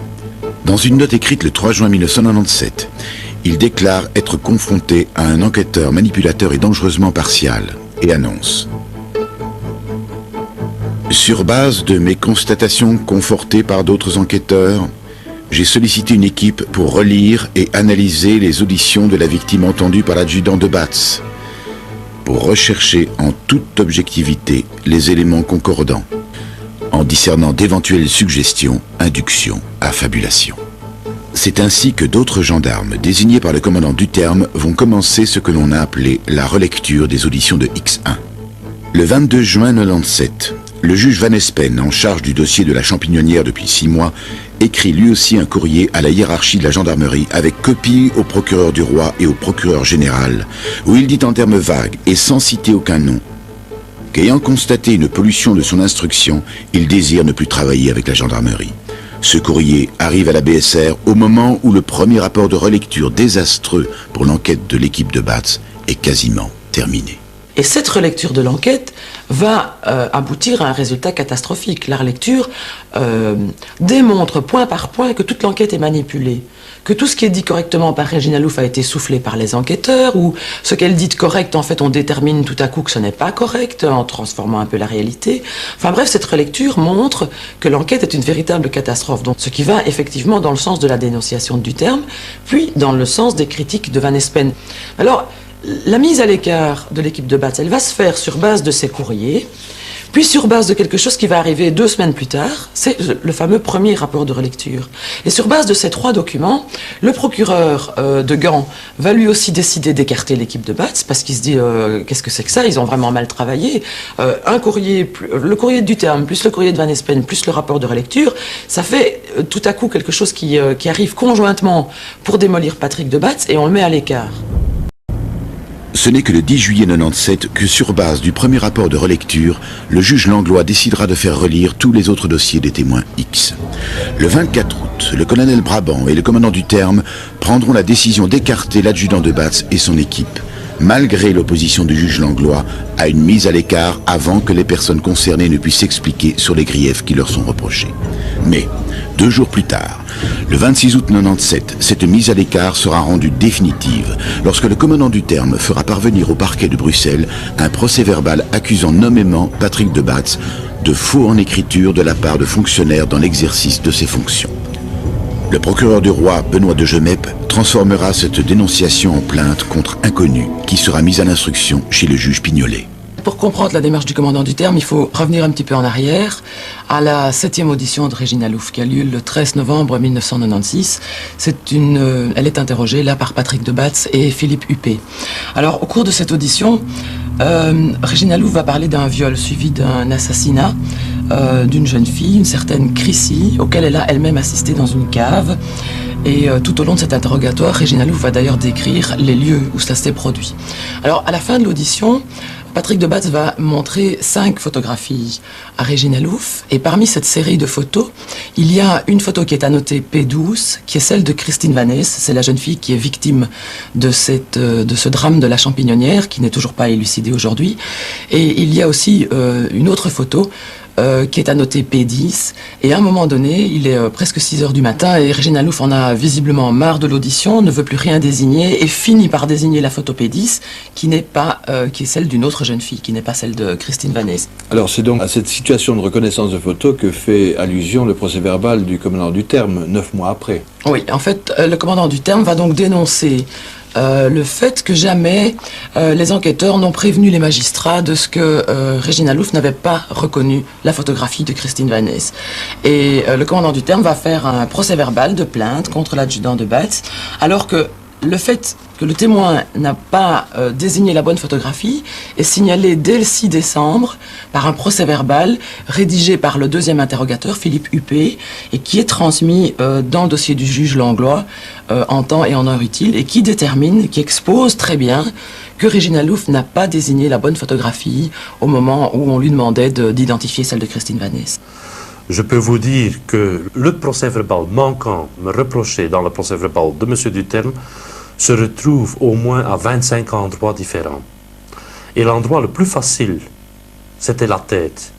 Speaker 2: Dans une note écrite le 3 juin 1997, il déclare être confronté à un enquêteur manipulateur et dangereusement partial et annonce: sur base de mes constatations confortées par d'autres enquêteurs, j'ai sollicité une équipe pour relire et analyser les auditions de la victime entendue par l'adjudant de Batz, pour rechercher en toute objectivité les éléments concordants, en discernant d'éventuelles suggestions, inductions, affabulations. C'est ainsi que d'autres gendarmes, désignés par le commandant du terme, vont commencer ce que l'on a appelé la relecture des auditions de X1. Le 22 juin 1997, le juge Van Espen, en charge du dossier de la Champignonnière depuis 6 mois, écrit lui aussi un courrier à la hiérarchie de la gendarmerie avec copie au procureur du roi et au procureur général, où il dit en termes vagues et sans citer aucun nom qu'ayant constaté une pollution de son instruction, il désire ne plus travailler avec la gendarmerie. Ce courrier arrive à la BSR au moment où le premier rapport de relecture désastreux pour l'enquête de l'équipe de Batz est quasiment terminé.
Speaker 8: Et cette relecture de l'enquête va aboutir à un résultat catastrophique. La relecture démontre point par point que toute l'enquête est manipulée, que tout ce qui est dit correctement par Regina Louf a été soufflé par les enquêteurs, ou ce qu'elle dit de correct, en fait, on détermine tout à coup que ce n'est pas correct, en transformant un peu la réalité. Enfin bref, cette relecture montre que l'enquête est une véritable catastrophe, donc ce qui va effectivement dans le sens de la dénonciation du terme, puis dans le sens des critiques de Van Espen. Alors, la mise à l'écart de l'équipe de Batz, elle va se faire sur base de ces courriers, puis sur base de quelque chose qui va arriver 2 semaines plus tard, c'est le fameux premier rapport de relecture. Et sur base de ces 3 documents, le procureur de Gand va lui aussi décider d'écarter l'équipe de Batz, parce qu'il se dit qu'est-ce que c'est que ça, ils ont vraiment mal travaillé. Un courrier, le courrier du terme, plus le courrier de Van Espen, plus le rapport de relecture, ça fait tout à coup quelque chose qui arrive conjointement pour démolir Patrick de Batz, et on le met à l'écart.
Speaker 2: Ce n'est que le 10 juillet 1997 que, sur base du premier rapport de relecture, le juge Langlois décidera de faire relire tous les autres dossiers des témoins X. Le 24 août, le colonel Brabant et le commandant du terme prendront la décision d'écarter l'adjudant de Batz et son équipe, malgré l'opposition du juge Langlois à une mise à l'écart avant que les personnes concernées ne puissent s'expliquer sur les griefs qui leur sont reprochés. Mais, 2 jours plus tard, le 26 août 1997, cette mise à l'écart sera rendue définitive lorsque le commandant du terme fera parvenir au parquet de Bruxelles un procès-verbal accusant nommément Patrick de Batz de faux en écriture de la part de fonctionnaires dans l'exercice de ses fonctions. Le procureur du roi, Benoît de Gemep, transformera cette dénonciation en plainte contre inconnu qui sera mise à l'instruction chez le juge Pignolet.
Speaker 8: Pour comprendre la démarche du commandant du terme, il faut revenir un petit peu en arrière à la 7e audition de Regina Louf qui a lieu le 13 novembre 1996. Elle est interrogée là par Patrick de Batz et Philippe Huppé. Alors au cours de cette audition, Regina Louf va parler d'un viol suivi d'un assassinat d'une jeune fille, une certaine Chrissy, auquel elle a elle-même assisté dans une cave. Et tout au long de cet interrogatoire, Regina Louf va d'ailleurs décrire les lieux où cela s'est produit. Alors à la fin de l'audition, Patrick de Batz va montrer 5 photographies à Regina Louf, et parmi cette série de photos, il y a une photo qui est annotée P12, qui est celle de Christine Vanès. C'est la jeune fille qui est victime de ce drame de la Champignonnière, qui n'est toujours pas élucidé aujourd'hui. Et il y a aussi une autre photo qui est annotée P10, et à un moment donné, il est presque 6 heures du matin, et Regina Louf en a visiblement marre de l'audition, ne veut plus rien désigner, et finit par désigner la photo P10, qui est celle d'une autre jeune fille, qui n'est pas celle de Christine Vanès.
Speaker 5: Alors c'est donc à cette situation de reconnaissance de photo que fait allusion le procès-verbal du commandant du terme, 9 mois après.
Speaker 8: Oui, en fait, le commandant du terme va donc dénoncer le fait que jamais les enquêteurs n'ont prévenu les magistrats de ce que Regina Louf n'avait pas reconnu la photographie de Christine Vanès. Et le commandant du terme va faire un procès-verbal de plainte contre l'adjudant de Batz, alors que le fait que le témoin n'a pas désigné la bonne photographie est signalé dès le 6 décembre par un procès-verbal rédigé par le 2e interrogateur, Philippe Huppé, et qui est transmis dans le dossier du juge Langlois en temps et en heure utile, et qui expose très bien que Regina Louf n'a pas désigné la bonne photographie au moment où on lui demandait d'identifier celle de Christine Vanès.
Speaker 4: Je peux vous dire que le procès-verbal manquant me reproché dans le procès-verbal de M. Duterme se retrouve au moins à 25 endroits différents. Et l'endroit le plus facile, c'était la tête.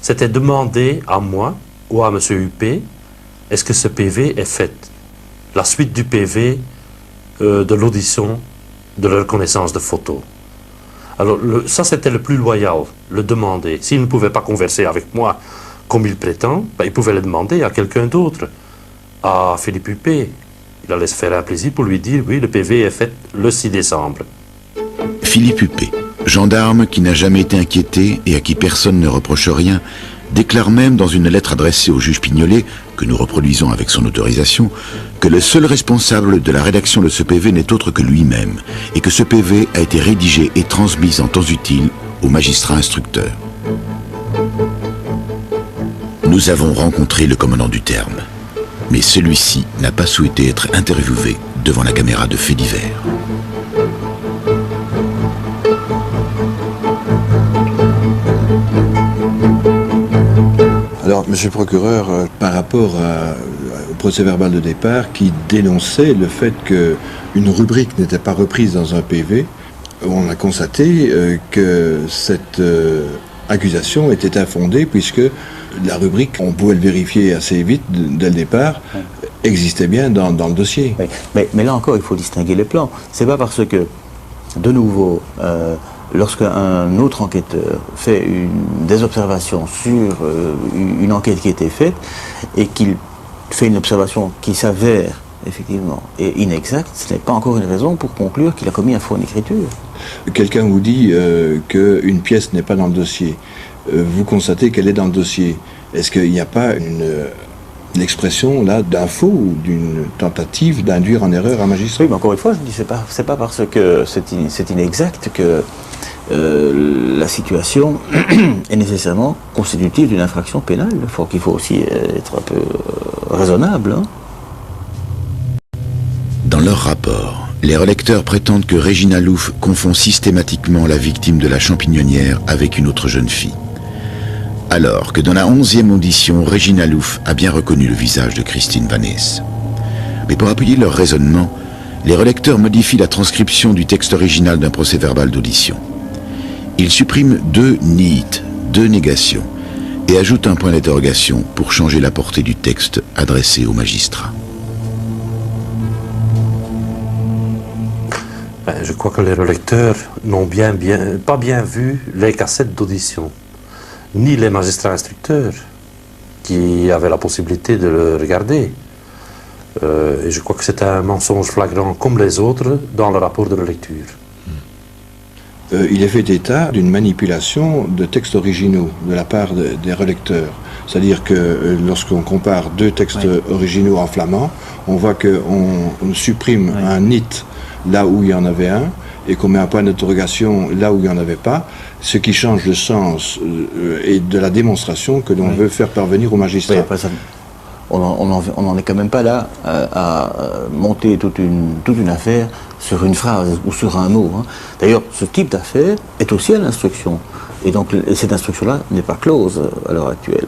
Speaker 4: C'était demander à moi ou à M. Huppé, est-ce que ce PV est fait? La suite du PV de l'audition, de la reconnaissance de photos. Alors ça c'était le plus loyal, le demander. S'il ne pouvait pas converser avec moi comme il prétend, ben, il pouvait le demander à quelqu'un d'autre, à Philippe Huppé. Il allait se faire un plaisir pour lui dire, oui, le PV est fait le 6 décembre.
Speaker 2: Philippe Huppé, gendarme qui n'a jamais été inquiété et à qui personne ne reproche rien, déclare même dans une lettre adressée au juge Pignolet, que nous reproduisons avec son autorisation, que le seul responsable de la rédaction de ce PV n'est autre que lui-même, et que ce PV a été rédigé et transmis en temps utile au magistrat instructeur. Nous avons rencontré le commandant du terme, mais celui-ci n'a pas souhaité être interviewé devant la caméra de Faits divers.
Speaker 5: Alors, monsieur le procureur, par rapport au procès-verbal de départ qui dénonçait le fait qu'une rubrique n'était pas reprise dans un PV, on a constaté que cette accusation était infondée puisque la rubrique, on pouvait le vérifier assez vite dès le départ, existait bien dans le dossier.
Speaker 10: Oui. Mais là encore, il faut distinguer les plans. C'est pas parce que, de nouveau, lorsqu'un autre enquêteur fait des observations sur une enquête qui a été faite et qu'il fait une observation qui s'avère effectivement et inexacte, ce n'est pas encore une raison pour conclure qu'il a commis un faux en écriture.
Speaker 5: Quelqu'un vous dit qu'une pièce n'est pas dans le dossier. Vous constatez qu'elle est dans le dossier. Est-ce qu'il n'y a pas l'expression là d'un faux ou d'une tentative d'induire en erreur un magistrat?
Speaker 10: Oui, mais encore une fois, je dis c'est pas parce que c'est inexact que la situation est nécessairement constitutive d'une infraction pénale. Il faut aussi être un peu raisonnable. Hein.
Speaker 2: Dans leur rapport, les relecteurs prétendent que Régina Louf confond systématiquement la victime de la champignonnière avec une autre jeune fille. Alors que dans la 11e audition, Régina Louf a bien reconnu le visage de Christine Vannès. Mais pour appuyer leur raisonnement, les relecteurs modifient la transcription du texte original d'un procès-verbal d'audition. Ils suppriment 2 nihites, 2 négations, et ajoutent un point d'interrogation pour changer la portée du texte adressé au magistrat.
Speaker 4: Je crois que les relecteurs n'ont pas bien vu les cassettes d'audition, ni les magistrats instructeurs qui avaient la possibilité de le regarder. Et je crois que c'est un mensonge flagrant comme les autres dans le rapport de relecture.
Speaker 5: Il est fait état d'une manipulation de textes originaux de la part des relecteurs. C'est-à-dire que lorsqu'on compare 2 textes originaux en flamand, on voit qu'on supprime un nit là où il y en avait un, et qu'on met un point d'interrogation là où il n'y en avait pas, ce qui change le sens et de la démonstration que l'on veut faire parvenir au magistrat.
Speaker 10: Oui, après ça, on n'en est quand même pas là à monter toute une affaire sur une phrase ou sur un mot. Hein. D'ailleurs, ce type d'affaire est aussi à l'instruction. Et donc, cette instruction-là n'est pas close à l'heure actuelle.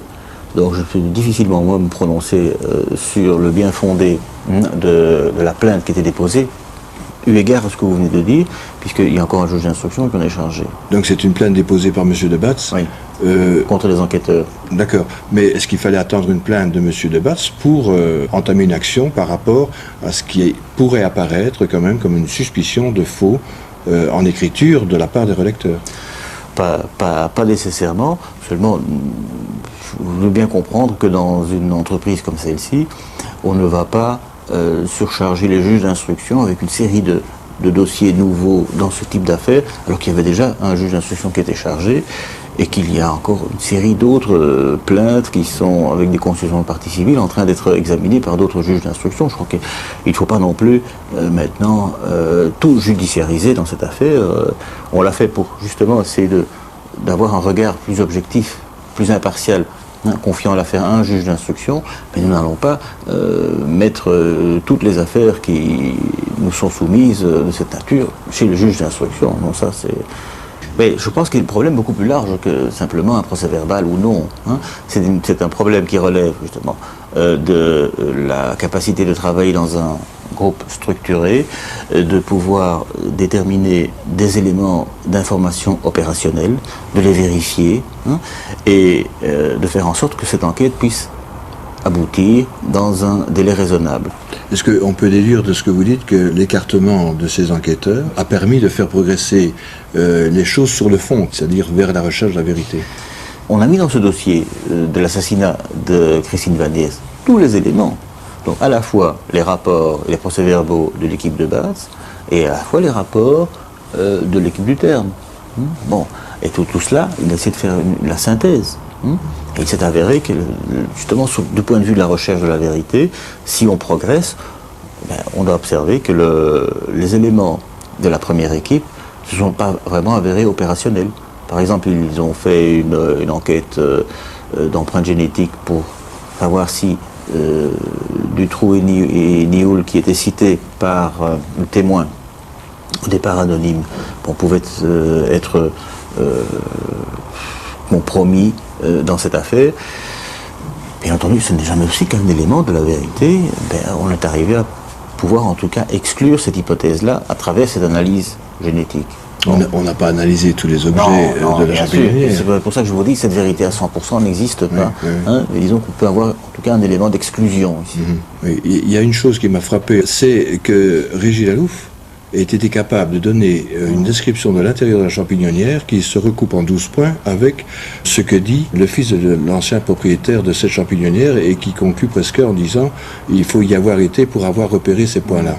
Speaker 10: Donc, je peux difficilement, moi, me prononcer sur le bien fondé de la plainte qui était déposée, eu égard à ce que vous venez de dire, puisqu'il y a encore un juge d'instruction qu'on a échangé.
Speaker 5: Donc c'est une plainte déposée par M. Debatz?
Speaker 10: Oui, contre les enquêteurs.
Speaker 5: D'accord, mais est-ce qu'il fallait attendre une plainte de M. Debatz pour entamer une action par rapport à ce qui pourrait apparaître quand même comme une suspicion de faux en écriture de la part des relecteurs?
Speaker 10: Pas nécessairement, seulement je veux bien comprendre que dans une entreprise comme celle-ci, on ne va pas surcharger les juges d'instruction avec une série de dossiers nouveaux dans ce type d'affaires, alors qu'il y avait déjà un juge d'instruction qui était chargé et qu'il y a encore une série d'autres plaintes qui sont avec des constitutions de partie civile en train d'être examinées par d'autres juges d'instruction. Je crois qu'il ne faut pas non plus maintenant tout judiciariser dans cette affaire. On l'a fait pour justement essayer d'avoir un regard plus objectif, plus impartial, confiant l'affaire à un juge d'instruction, mais nous n'allons pas mettre toutes les affaires qui nous sont soumises de cette nature chez le juge d'instruction. Non, ça c'est... Mais je pense qu'il y a un problème beaucoup plus large que simplement un procès verbal ou non. Hein. C'est un problème qui relève justement de la capacité de travailler dans un groupe structuré, de pouvoir déterminer des éléments d'information opérationnelle, de les vérifier, hein, et de faire en sorte que cette enquête puisse aboutir dans un délai raisonnable.
Speaker 5: Est-ce qu'on peut déduire de ce que vous dites que l'écartement de ces enquêteurs a permis de faire progresser les choses sur le fond, c'est-à-dire vers la recherche de la vérité?
Speaker 10: On a mis dans ce dossier de l'assassinat de Christine Vaniez tous les éléments. Donc à la fois les rapports et les procès-verbaux de l'équipe de base et à la fois les rapports de l'équipe du terme. Bon, et tout cela, il a essayé de faire la synthèse. Et il s'est avéré que, justement, du point de vue de la recherche de la vérité, si on progresse, on doit observer que les éléments de la première équipe ne se sont pas vraiment avérés opérationnels. Par exemple, ils ont fait une enquête d'empreintes génétiques pour savoir si Dutroux et Nioul, qui étaient cités par le témoin, au départ anonyme, pouvaient être compromis dans cette affaire. Bien entendu, ce n'est jamais aussi qu'un élément de la vérité. On est arrivé à pouvoir en tout cas exclure cette hypothèse-là à travers cette analyse génétique.
Speaker 5: On n'a pas analysé tous les objets de la championnière.
Speaker 10: C'est pour ça que je vous dis que cette vérité à 100% n'existe pas. Oui. Hein, mais disons qu'on peut avoir en tout cas un élément d'exclusion ici.
Speaker 5: Oui. Il y a une chose qui m'a frappé, c'est que Régis Lalouf ait été capable de donner une description de l'intérieur de la champignonnière qui se recoupe en 12 points avec ce que dit le fils de l'ancien propriétaire de cette champignonnière et qui conclut presque en disant il faut y avoir été pour avoir repéré ces points-là.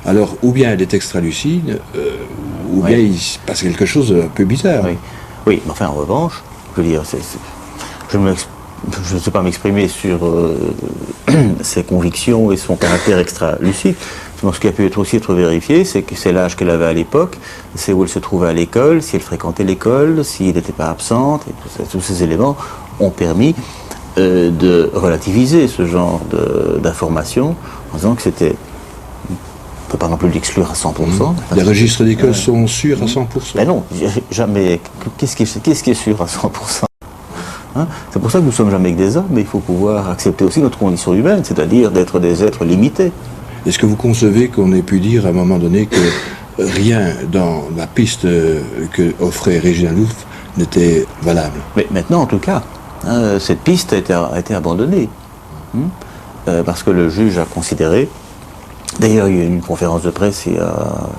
Speaker 5: Alors, ou bien elle est extra-lucide, ou bien il se passe quelque chose d'un peu bizarre.
Speaker 10: Oui, mais enfin, en revanche, je veux dire, je ne sais pas m'exprimer sur ses convictions et son caractère extra-lucide. Ce qui a pu aussi être vérifié, c'est que c'est l'âge qu'elle avait à l'époque, c'est où elle se trouvait à l'école, si elle fréquentait l'école, s'il n'était pas absente, et tous ces éléments ont permis de relativiser ce genre d'informations en disant que c'était... On ne peut pas non plus l'exclure à 100%.
Speaker 5: Les registres d'école sont sûrs à 100%.
Speaker 10: Ben non, jamais. Qu'est-ce qui est sûr à 100%? Hein, c'est pour ça que nous ne sommes jamais que des hommes, mais il faut pouvoir accepter aussi notre condition humaine, c'est-à-dire d'être des êtres limités.
Speaker 5: Est-ce que vous concevez qu'on ait pu dire à un moment donné que rien dans la piste que offrait Régis Lalouf n'était valable?
Speaker 10: Mais maintenant, en tout cas, cette piste a été abandonnée. Parce que le juge a considéré... D'ailleurs, il y a eu une conférence de presse il y a,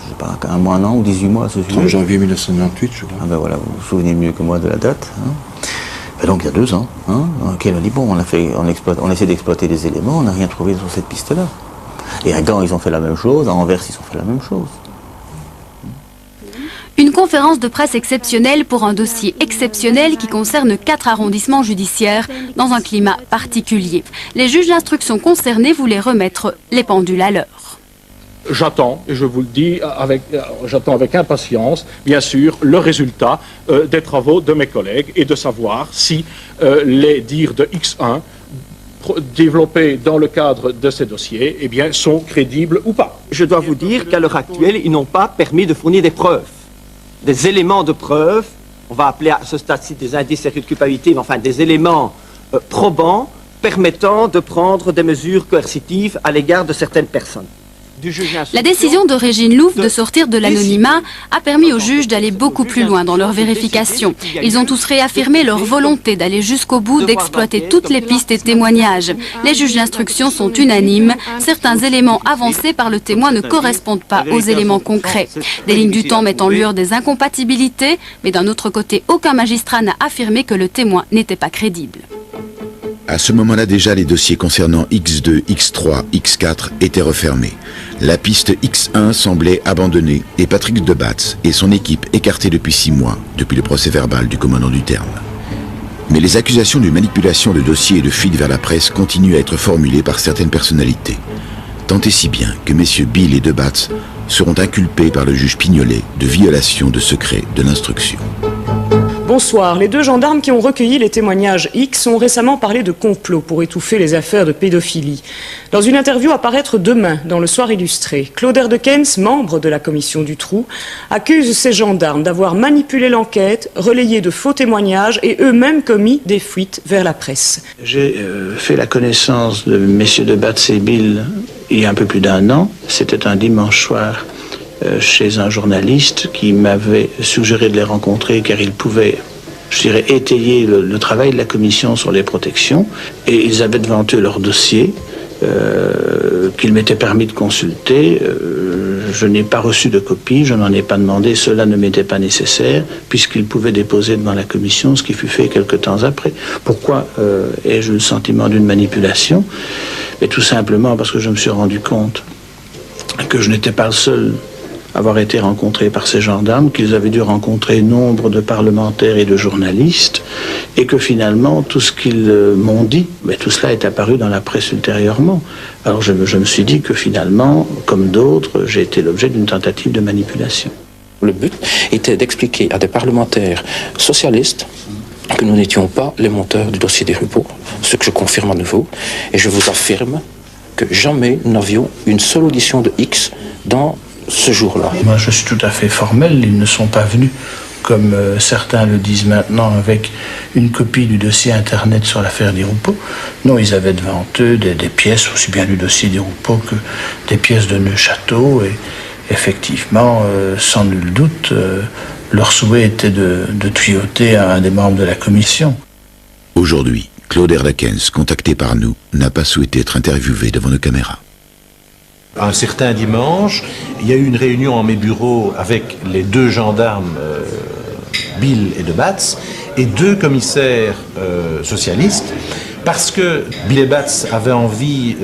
Speaker 10: je sais pas, un mois, un an ou 18 mois à ce sujet.
Speaker 5: En janvier 1998, je crois.
Speaker 10: Ah ben voilà, vous vous souvenez mieux que moi de la date. Et donc il y a 2 ans, on a dit, bon, on essaie d'exploiter des éléments, on n'a rien trouvé sur cette piste-là. Et à Gand, ils ont fait la même chose, à Anvers, ils ont fait la même chose.
Speaker 11: Une conférence de presse exceptionnelle pour un dossier exceptionnel qui concerne 4 arrondissements judiciaires dans un climat particulier. Les juges d'instruction concernés voulaient remettre les pendules à l'heure.
Speaker 12: J'attends, et je vous le dis, j'attends avec impatience, bien sûr, le résultat des travaux de mes collègues et de savoir si les dires de X1 développés dans le cadre de ces dossiers sont crédibles ou pas.
Speaker 13: Je dois vous dire qu'à l'heure actuelle, ils n'ont pas permis de fournir des preuves, des éléments de preuve, on va appeler à ce stade-ci des indices sérieux de culpabilité, mais enfin des éléments probants permettant de prendre des mesures coercitives à l'égard de certaines personnes.
Speaker 11: La décision de Régis Lalouf de sortir de l'anonymat a permis aux juges d'aller beaucoup plus loin dans leur vérification. Ils ont tous réaffirmé leur volonté d'aller jusqu'au bout, d'exploiter toutes les pistes et témoignages. Les juges d'instruction sont unanimes. Certains éléments avancés par le témoin ne correspondent pas aux éléments concrets. Des lignes du temps mettent en lueur des incompatibilités, mais d'un autre côté, aucun magistrat n'a affirmé que le témoin n'était pas crédible.
Speaker 2: À ce moment-là déjà, les dossiers concernant X2, X3, X4 étaient refermés. La piste X1 semblait abandonnée et Patrick Debatz et son équipe écartés depuis 6 mois, depuis le procès verbal du commandant du terme. Mais les accusations de manipulation de dossiers et de fuite vers la presse continuent à être formulées par certaines personnalités. Tant et si bien que messieurs Bill et Debatz seront inculpés par le juge Pignolet de violation de secret de l'instruction.
Speaker 14: Bonsoir. Les deux gendarmes qui ont recueilli les témoignages X ont récemment parlé de complot pour étouffer les affaires de pédophilie. Dans une interview à paraître demain dans le Soir illustré, Claude Erdekens, membre de la commission du Trou, accuse ces gendarmes d'avoir manipulé l'enquête, relayé de faux témoignages et eux-mêmes commis des fuites vers la presse.
Speaker 15: J'ai fait la connaissance de messieurs de Batz et Bill il y a un peu plus d'1 an. C'était un dimanche soir chez un journaliste qui m'avait suggéré de les rencontrer car il pouvait, je dirais, étayer le travail de la commission sur les protections. Et ils avaient devant eux leur dossier qu'il m'était permis de consulter. Je n'ai pas reçu de copie, je n'en ai pas demandé, cela ne m'était pas nécessaire puisqu'ils pouvaient déposer devant la commission, ce qui fut fait quelque temps après. Pourquoi ai-je le sentiment d'une manipulation? Mais tout simplement parce que je me suis rendu compte que je n'étais pas le seul à avoir été rencontré par ces gendarmes, qu'ils avaient dû rencontrer nombre de parlementaires et de journalistes, et que finalement, tout ce qu'ils m'ont dit, mais tout cela est apparu dans la presse ultérieurement. Alors je me suis dit que finalement, comme d'autres, j'ai été l'objet d'une tentative de manipulation.
Speaker 6: Le but était d'expliquer à des parlementaires socialistes que nous n'étions pas les monteurs du dossier des Rupeau, ce que je confirme à nouveau, et je vous affirme que jamais nous n'avions une seule audition de X dans ce jour-là.
Speaker 15: Moi, je suis tout à fait formel. Ils ne sont pas venus, comme certains le disent maintenant, avec une copie du dossier Internet sur l'affaire des Rupeau. Non, ils avaient devant eux des pièces, aussi bien du dossier des Rupeau que des pièces de Neuchâteau. Et effectivement, sans nul doute, leur souhait était de tuyauter à un des membres de la commission.
Speaker 2: Aujourd'hui, Claude Erdekens, contacté par nous, n'a pas souhaité être interviewé devant nos caméras.
Speaker 16: Un certain dimanche, il y a eu une réunion en mes bureaux avec les deux gendarmes, Bill et de Batz, et deux commissaires socialistes, parce que Bill et Batz avaient envie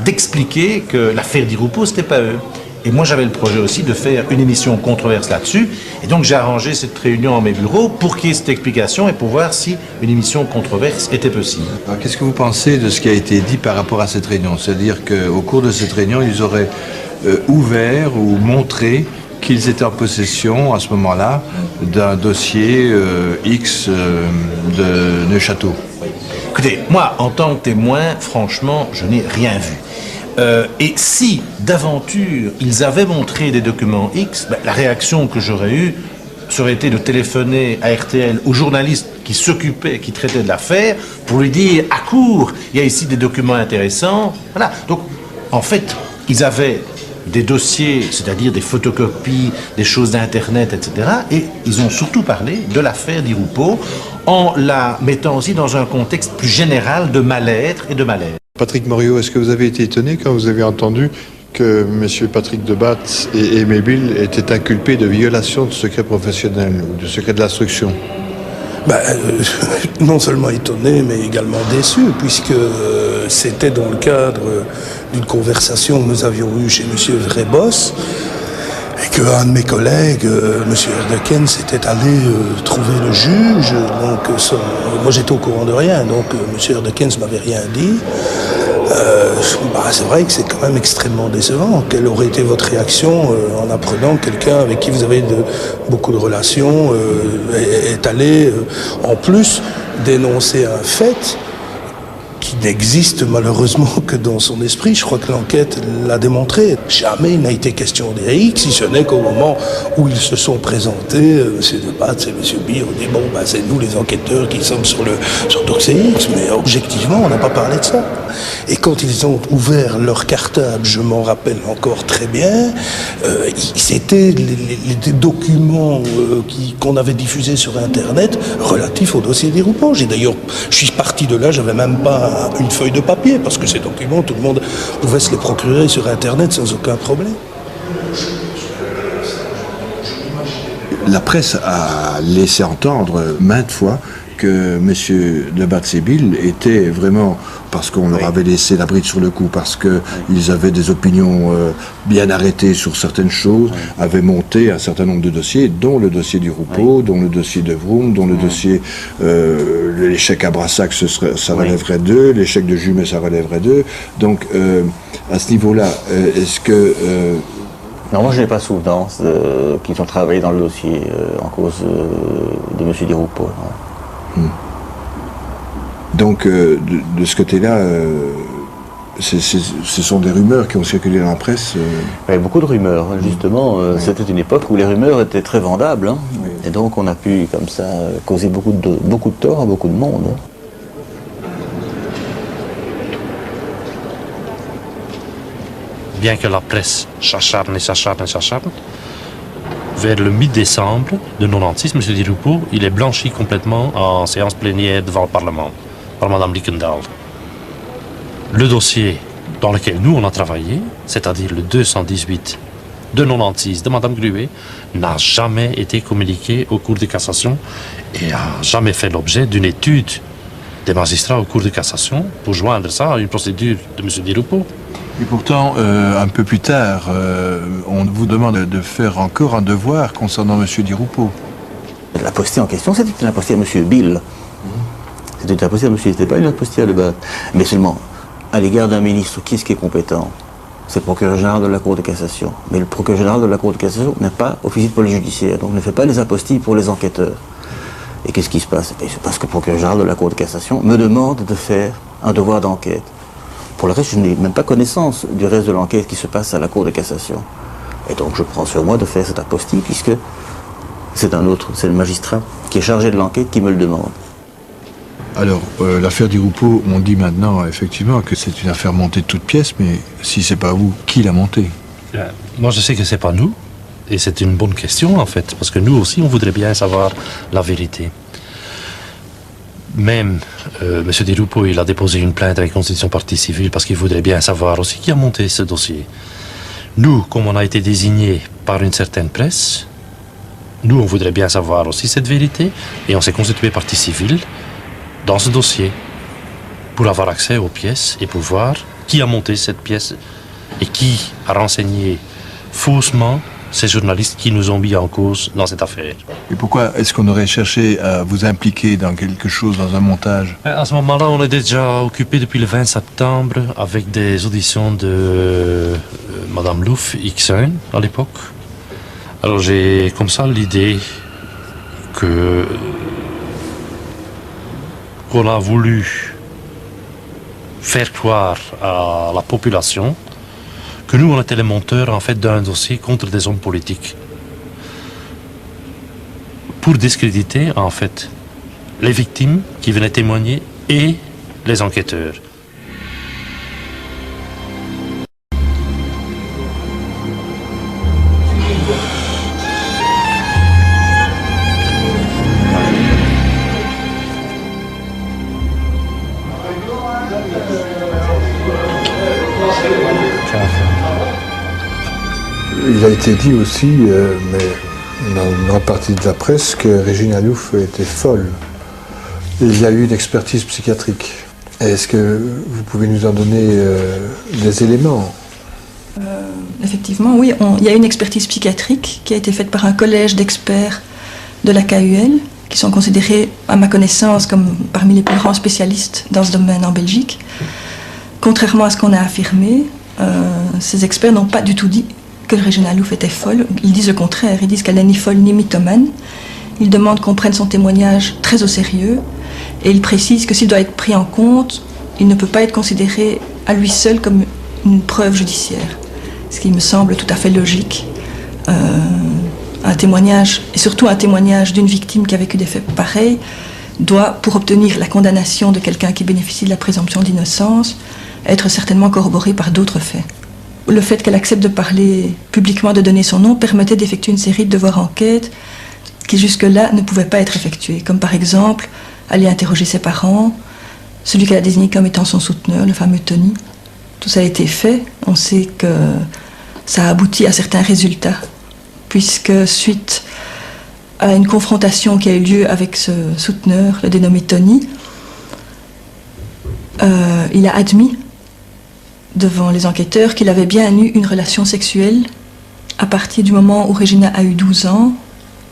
Speaker 16: d'expliquer que l'affaire des Rupeau, c'était pas eux. Et moi, j'avais le projet aussi de faire une émission controverse là-dessus. Et donc, j'ai arrangé cette réunion en mes bureaux pour qu'il y ait cette explication et pour voir si une émission controverse était possible.
Speaker 5: Alors, qu'est-ce que vous pensez de ce qui a été dit par rapport à cette réunion? C'est-à-dire qu'au cours de cette réunion, ils auraient ouvert ou montré qu'ils étaient en possession, à ce moment-là, d'un dossier X de Neuchâteau.
Speaker 16: Écoutez, moi, en tant que témoin, franchement, je n'ai rien vu. Et si, d'aventure, ils avaient montré des documents X, la réaction que j'aurais eue serait été de téléphoner à RTL aux journalistes qui s'occupaient, qui traitaient de l'affaire, pour lui dire « à court, il y a ici des documents intéressants ». Voilà. Donc, en fait, ils avaient des dossiers, c'est-à-dire des photocopies, des choses d'Internet, etc. Et ils ont surtout parlé de l'affaire des Rupeau en la mettant aussi dans un contexte plus général de mal-être et de malaise.
Speaker 5: Patrick Morio, est-ce que vous avez été étonné quand vous avez entendu que M. Patrick de Batz et Aimé Bill étaient inculpés de violation de secret professionnel ou de secret de l'instruction?
Speaker 17: Non seulement étonné, mais également déçu, puisque c'était dans le cadre d'une conversation que nous avions eue chez M. Vrebos, et qu'un de mes collègues, M. Erdekens, était allé trouver le juge. Donc, moi, j'étais au courant de rien, donc M. Erdekens m'avait rien dit. C'est vrai que c'est quand même extrêmement décevant. Quelle aurait été votre réaction en apprenant que quelqu'un avec qui vous avez beaucoup de relations est allé, en plus, dénoncer un fait qui n'existe malheureusement que dans son esprit? Je crois que l'enquête l'a démontré. Jamais il n'a été question des X, si ce n'est qu'au moment où ils se sont présentés, M. de Batz et M. Bill ont dit « c'est nous les enquêteurs qui sommes sur dossier X », mais objectivement, on n'a pas parlé de ça. Et quand ils ont ouvert leur cartable, je m'en rappelle encore très bien, c'était les documents qu'on avait diffusés sur Internet relatifs au dossier des Rupeau. Je suis parti de là, j'avais même pas une feuille de papier, parce que ces documents, tout le monde pouvait se les procurer sur Internet sans aucun problème.
Speaker 5: La presse a laissé entendre maintes fois que M. de Batz et Bill étaient vraiment, parce qu'on leur avait laissé la bride sur le cou, parce qu'ils avaient des opinions bien arrêtées sur certaines choses, avaient monté un certain nombre de dossiers, dont le dossier du Rupeau, dont le dossier de Vroom, dont le dossier, l'échec à Brassac, ça relèverait d'eux, l'échec de Jumet, ça relèverait d'eux. Donc, à ce niveau-là, est-ce que
Speaker 10: Non, moi je n'ai pas souvenance qu'ils ont travaillé dans le dossier en cause de M. Di Rupo.
Speaker 5: Donc, de ce côté-là, ce sont des rumeurs qui ont circulé dans la presse.
Speaker 10: Il y avait beaucoup de rumeurs, justement. C'était une époque où les rumeurs étaient très vendables. Hein. Oui. Et donc on a pu, comme ça, causer beaucoup de tort à beaucoup de monde. Hein.
Speaker 18: Bien que la presse s'acharne, vers le mi-décembre de 96, M. Di Rupo, il est blanchi complètement en séance plénière devant le Parlement, par Mme Likendal. Le dossier dans lequel nous on a travaillé, c'est-à-dire le 218 de 96 de Mme Gruet, n'a jamais été communiqué au Cour de cassation et n'a jamais fait l'objet d'une étude des magistrats au Cour de cassation pour joindre ça à une procédure de M. Di Rupo.
Speaker 5: Et pourtant, un peu plus tard, on vous demande de faire encore un devoir concernant M. Di Rupo.
Speaker 10: L'apostille en question, c'était une apostille à M. Bill. C'était une apostille à M. C'était pas une apostille à Debatte. Mais seulement, à l'égard d'un ministre, qui est-ce qui est compétent? C'est le procureur général de la Cour de cassation. Mais le procureur général de la Cour de cassation n'est pas officier de police judiciaire, donc ne fait pas les apostilles pour les enquêteurs. Et qu'est-ce qui se passe? Il se passe que le procureur général de la Cour de cassation me demande de faire un devoir d'enquête. Pour le reste, je n'ai même pas connaissance du reste de l'enquête qui se passe à la Cour de cassation. Et donc je prends sur moi de faire cette apostille, puisque c'est le magistrat qui est chargé de l'enquête qui me le demande.
Speaker 5: Alors, l'affaire Di Rupo, on dit maintenant effectivement que c'est une affaire montée de toutes pièces, mais si c'est pas vous, qui l'a montée?
Speaker 18: Moi, je sais que c'est pas nous, et c'est une bonne question en fait, parce que nous aussi, on voudrait bien savoir la vérité. Même M. Di Rupo, il a déposé une plainte avec constitution partie civile parce qu'il voudrait bien savoir aussi qui a monté ce dossier. Nous, comme on a été désignés par une certaine presse, nous, on voudrait bien savoir aussi cette vérité, et on s'est constitué partie civile dans ce dossier pour avoir accès aux pièces et pour voir qui a monté cette pièce et qui a renseigné faussement ces journalistes qui nous ont mis en cause dans cette affaire.
Speaker 5: Et pourquoi est-ce qu'on aurait cherché à vous impliquer dans quelque chose, dans un montage?
Speaker 18: À ce moment-là, on est déjà occupé depuis le 20 septembre avec des auditions de Madame Louf, X1 à l'époque. Alors j'ai comme ça l'idée qu'on a voulu faire croire à la population que nous, on était les monteurs en fait d'un dossier contre des hommes politiques. Pour discréditer en fait les victimes qui venaient témoigner et les enquêteurs.
Speaker 5: Il a été dit aussi, mais dans une grande partie de la presse, que Regina Louf était folle. Il y a eu une expertise psychiatrique. Est-ce que vous pouvez nous en donner des éléments?
Speaker 19: Effectivement, oui. Il y a une expertise psychiatrique qui a été faite par un collège d'experts de la KUL, qui sont considérés, à ma connaissance, comme parmi les plus grands spécialistes dans ce domaine en Belgique. Contrairement à ce qu'on a affirmé, ces experts n'ont pas du tout dit que Regina Louf était folle. Ils disent le contraire. Ils disent qu'elle n'est ni folle ni mythomane. Ils demandent qu'on prenne son témoignage très au sérieux. Et ils précisent que s'il doit être pris en compte, il ne peut pas être considéré à lui seul comme une preuve judiciaire. Ce qui me semble tout à fait logique. Un témoignage, et surtout un témoignage d'une victime qui a vécu des faits pareils, doit, pour obtenir la condamnation de quelqu'un qui bénéficie de la présomption d'innocence, être certainement corroboré par d'autres faits. Le fait qu'elle accepte de parler publiquement, de donner son nom, permettait d'effectuer une série de devoirs enquête qui jusque-là ne pouvaient pas être effectués. Comme par exemple, aller interroger ses parents, celui qu'elle a désigné comme étant son souteneur, le fameux Tony. Tout ça a été fait. On sait que ça a abouti à certains résultats, puisque suite à une confrontation qui a eu lieu avec ce souteneur, le dénommé Tony, il a admis devant les enquêteurs qu'il avait bien eu une relation sexuelle à partir du moment où Regina a eu 12 ans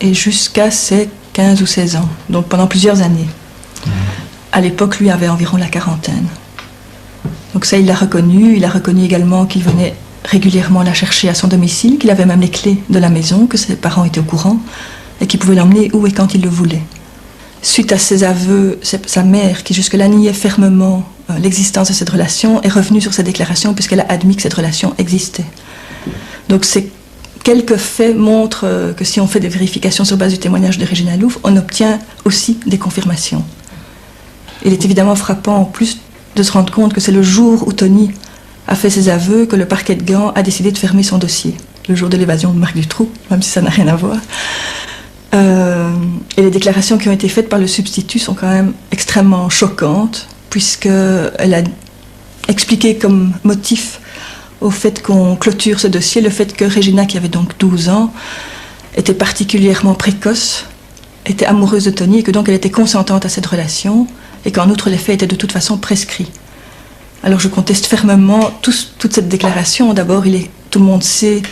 Speaker 19: et jusqu'à ses 15 ou 16 ans, donc pendant plusieurs années. À l'époque, lui avait environ la quarantaine. Donc ça, il l'a reconnu. Il a reconnu également qu'il venait régulièrement la chercher à son domicile, qu'il avait même les clés de la maison, que ses parents étaient au courant, et qu'il pouvait l'emmener où et quand il le voulait. Suite à ses aveux, sa mère, qui jusque-là niait fermement l'existence de cette relation, est revenue sur ses déclarations puisqu'elle a admis que cette relation existait. Donc ces quelques faits montrent que si on fait des vérifications sur base du témoignage de Regina Louf, on obtient aussi des confirmations. Il est évidemment frappant en plus de se rendre compte que c'est le jour où Tony a fait ses aveux que le parquet de Gand a décidé de fermer son dossier, le jour de l'évasion de Marc Dutroux, même si ça n'a rien à voir. Et les déclarations qui ont été faites par le substitut sont quand même extrêmement choquantes, puisqu'elle a expliqué comme motif au fait qu'on clôture ce dossier le fait que Regina, qui avait donc 12 ans, était particulièrement précoce, était amoureuse de Tony et que donc elle était consentante à cette relation et qu'en outre les faits étaient de toute façon prescrits. Alors je conteste fermement toute cette déclaration. D'abord, tout le monde sait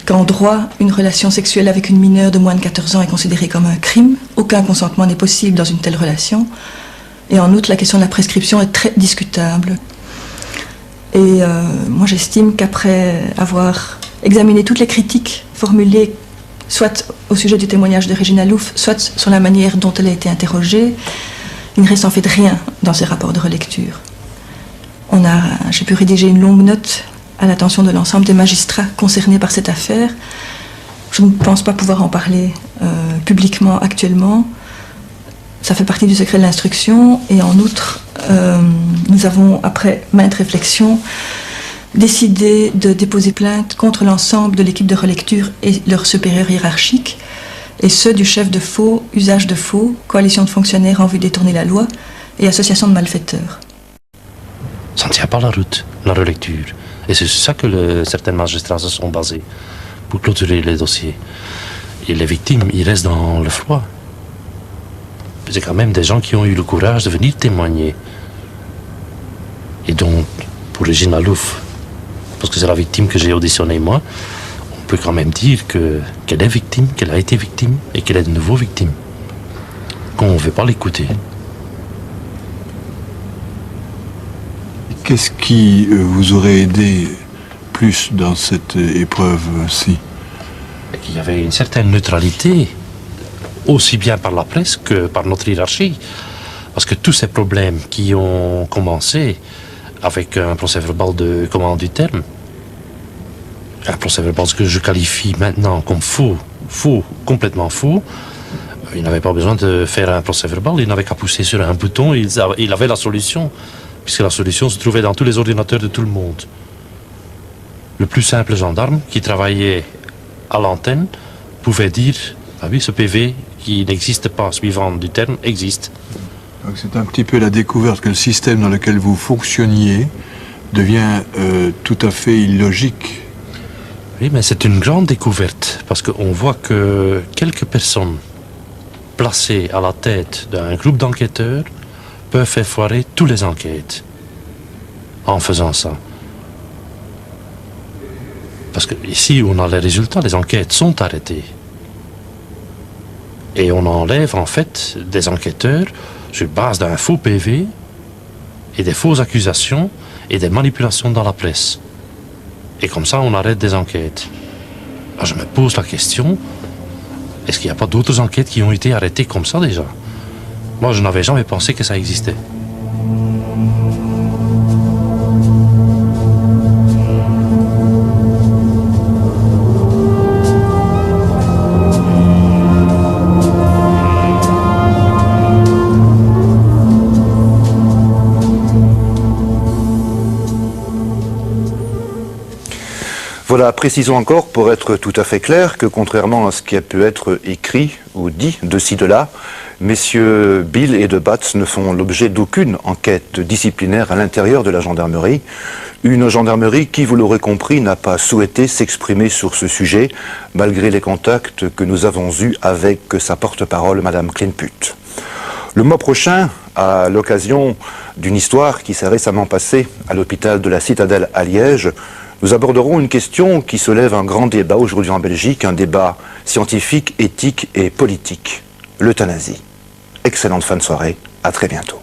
Speaker 19: qu'en droit, une relation sexuelle avec une mineure de moins de 14 ans est considérée comme un crime. Aucun consentement n'est possible dans une telle relation. Et en outre, la question de la prescription est très discutable. Et moi, j'estime qu'après avoir examiné toutes les critiques formulées, soit au sujet du témoignage de Regina Louf, soit sur la manière dont elle a été interrogée, il ne reste en fait rien dans ces rapports de relecture. J'ai pu rédiger une longue note à l'attention de l'ensemble des magistrats concernés par cette affaire. Je ne pense pas pouvoir en parler publiquement actuellement. Ça fait partie du secret de l'instruction. Et en outre, nous avons, après maintes réflexions, décidé de déposer plainte contre l'ensemble de l'équipe de relecture et leurs supérieurs hiérarchiques, et ceux du chef de faux, usage de faux, coalition de fonctionnaires en vue de détourner la loi et association de malfaiteurs.
Speaker 18: Ça ne tient pas la route, la relecture. Et c'est sur ça que certains magistrats se sont basés pour clôturer les dossiers. Et les victimes, ils restent dans le froid. C'est quand même des gens qui ont eu le courage de venir témoigner. Et donc, pour Regina Louf, parce que c'est la victime que j'ai auditionnée moi, on peut quand même dire qu'elle est victime, qu'elle a été victime et qu'elle est de nouveau victime. Qu'on ne veut pas l'écouter.
Speaker 5: Qu'est-ce qui vous aurait aidé plus dans cette épreuve-ci?
Speaker 18: Qu'il y avait une certaine neutralité, aussi bien par la presse que par notre hiérarchie. Parce que tous ces problèmes qui ont commencé avec un procès-verbal de commande du terme, un procès-verbal que je qualifie maintenant comme faux, complètement faux, il n'avait pas besoin de faire un procès-verbal, il n'avait qu'à pousser sur un bouton, il avait la solution. Puisque la solution se trouvait dans tous les ordinateurs de tout le monde. Le plus simple gendarme qui travaillait à l'antenne pouvait dire « Ah oui, ce PV qui n'existe pas, suivant du terme, existe. »
Speaker 5: Donc c'est un petit peu la découverte que le système dans lequel vous fonctionniez devient tout à fait illogique.
Speaker 18: Oui, mais c'est une grande découverte, parce qu'on voit que quelques personnes placées à la tête d'un groupe d'enquêteurs peuvent faire foirer toutes les enquêtes en faisant ça. Parce que ici, on a les résultats, les enquêtes sont arrêtées. Et on enlève en fait des enquêteurs sur base d'un faux PV et des fausses accusations et des manipulations dans la presse. Et comme ça, on arrête des enquêtes. Alors je me pose la question, est-ce qu'il n'y a pas d'autres enquêtes qui ont été arrêtées comme ça déjà? Moi, je n'avais jamais pensé que ça existait.
Speaker 1: Voilà, précisons encore, pour être tout à fait clair, que contrairement à ce qui a pu être écrit ou dit de ci de là, messieurs Bill et de Batz ne font l'objet d'aucune enquête disciplinaire à l'intérieur de la gendarmerie. Une gendarmerie qui, vous l'aurez compris, n'a pas souhaité s'exprimer sur ce sujet, malgré les contacts que nous avons eus avec sa porte-parole, Madame Kleinput. Le mois prochain, à l'occasion d'une histoire qui s'est récemment passée à l'hôpital de la Citadelle à Liège, nous aborderons une question qui soulève un grand débat aujourd'hui en Belgique, un débat scientifique, éthique et politique, l'euthanasie. Excellente fin de soirée, à très bientôt.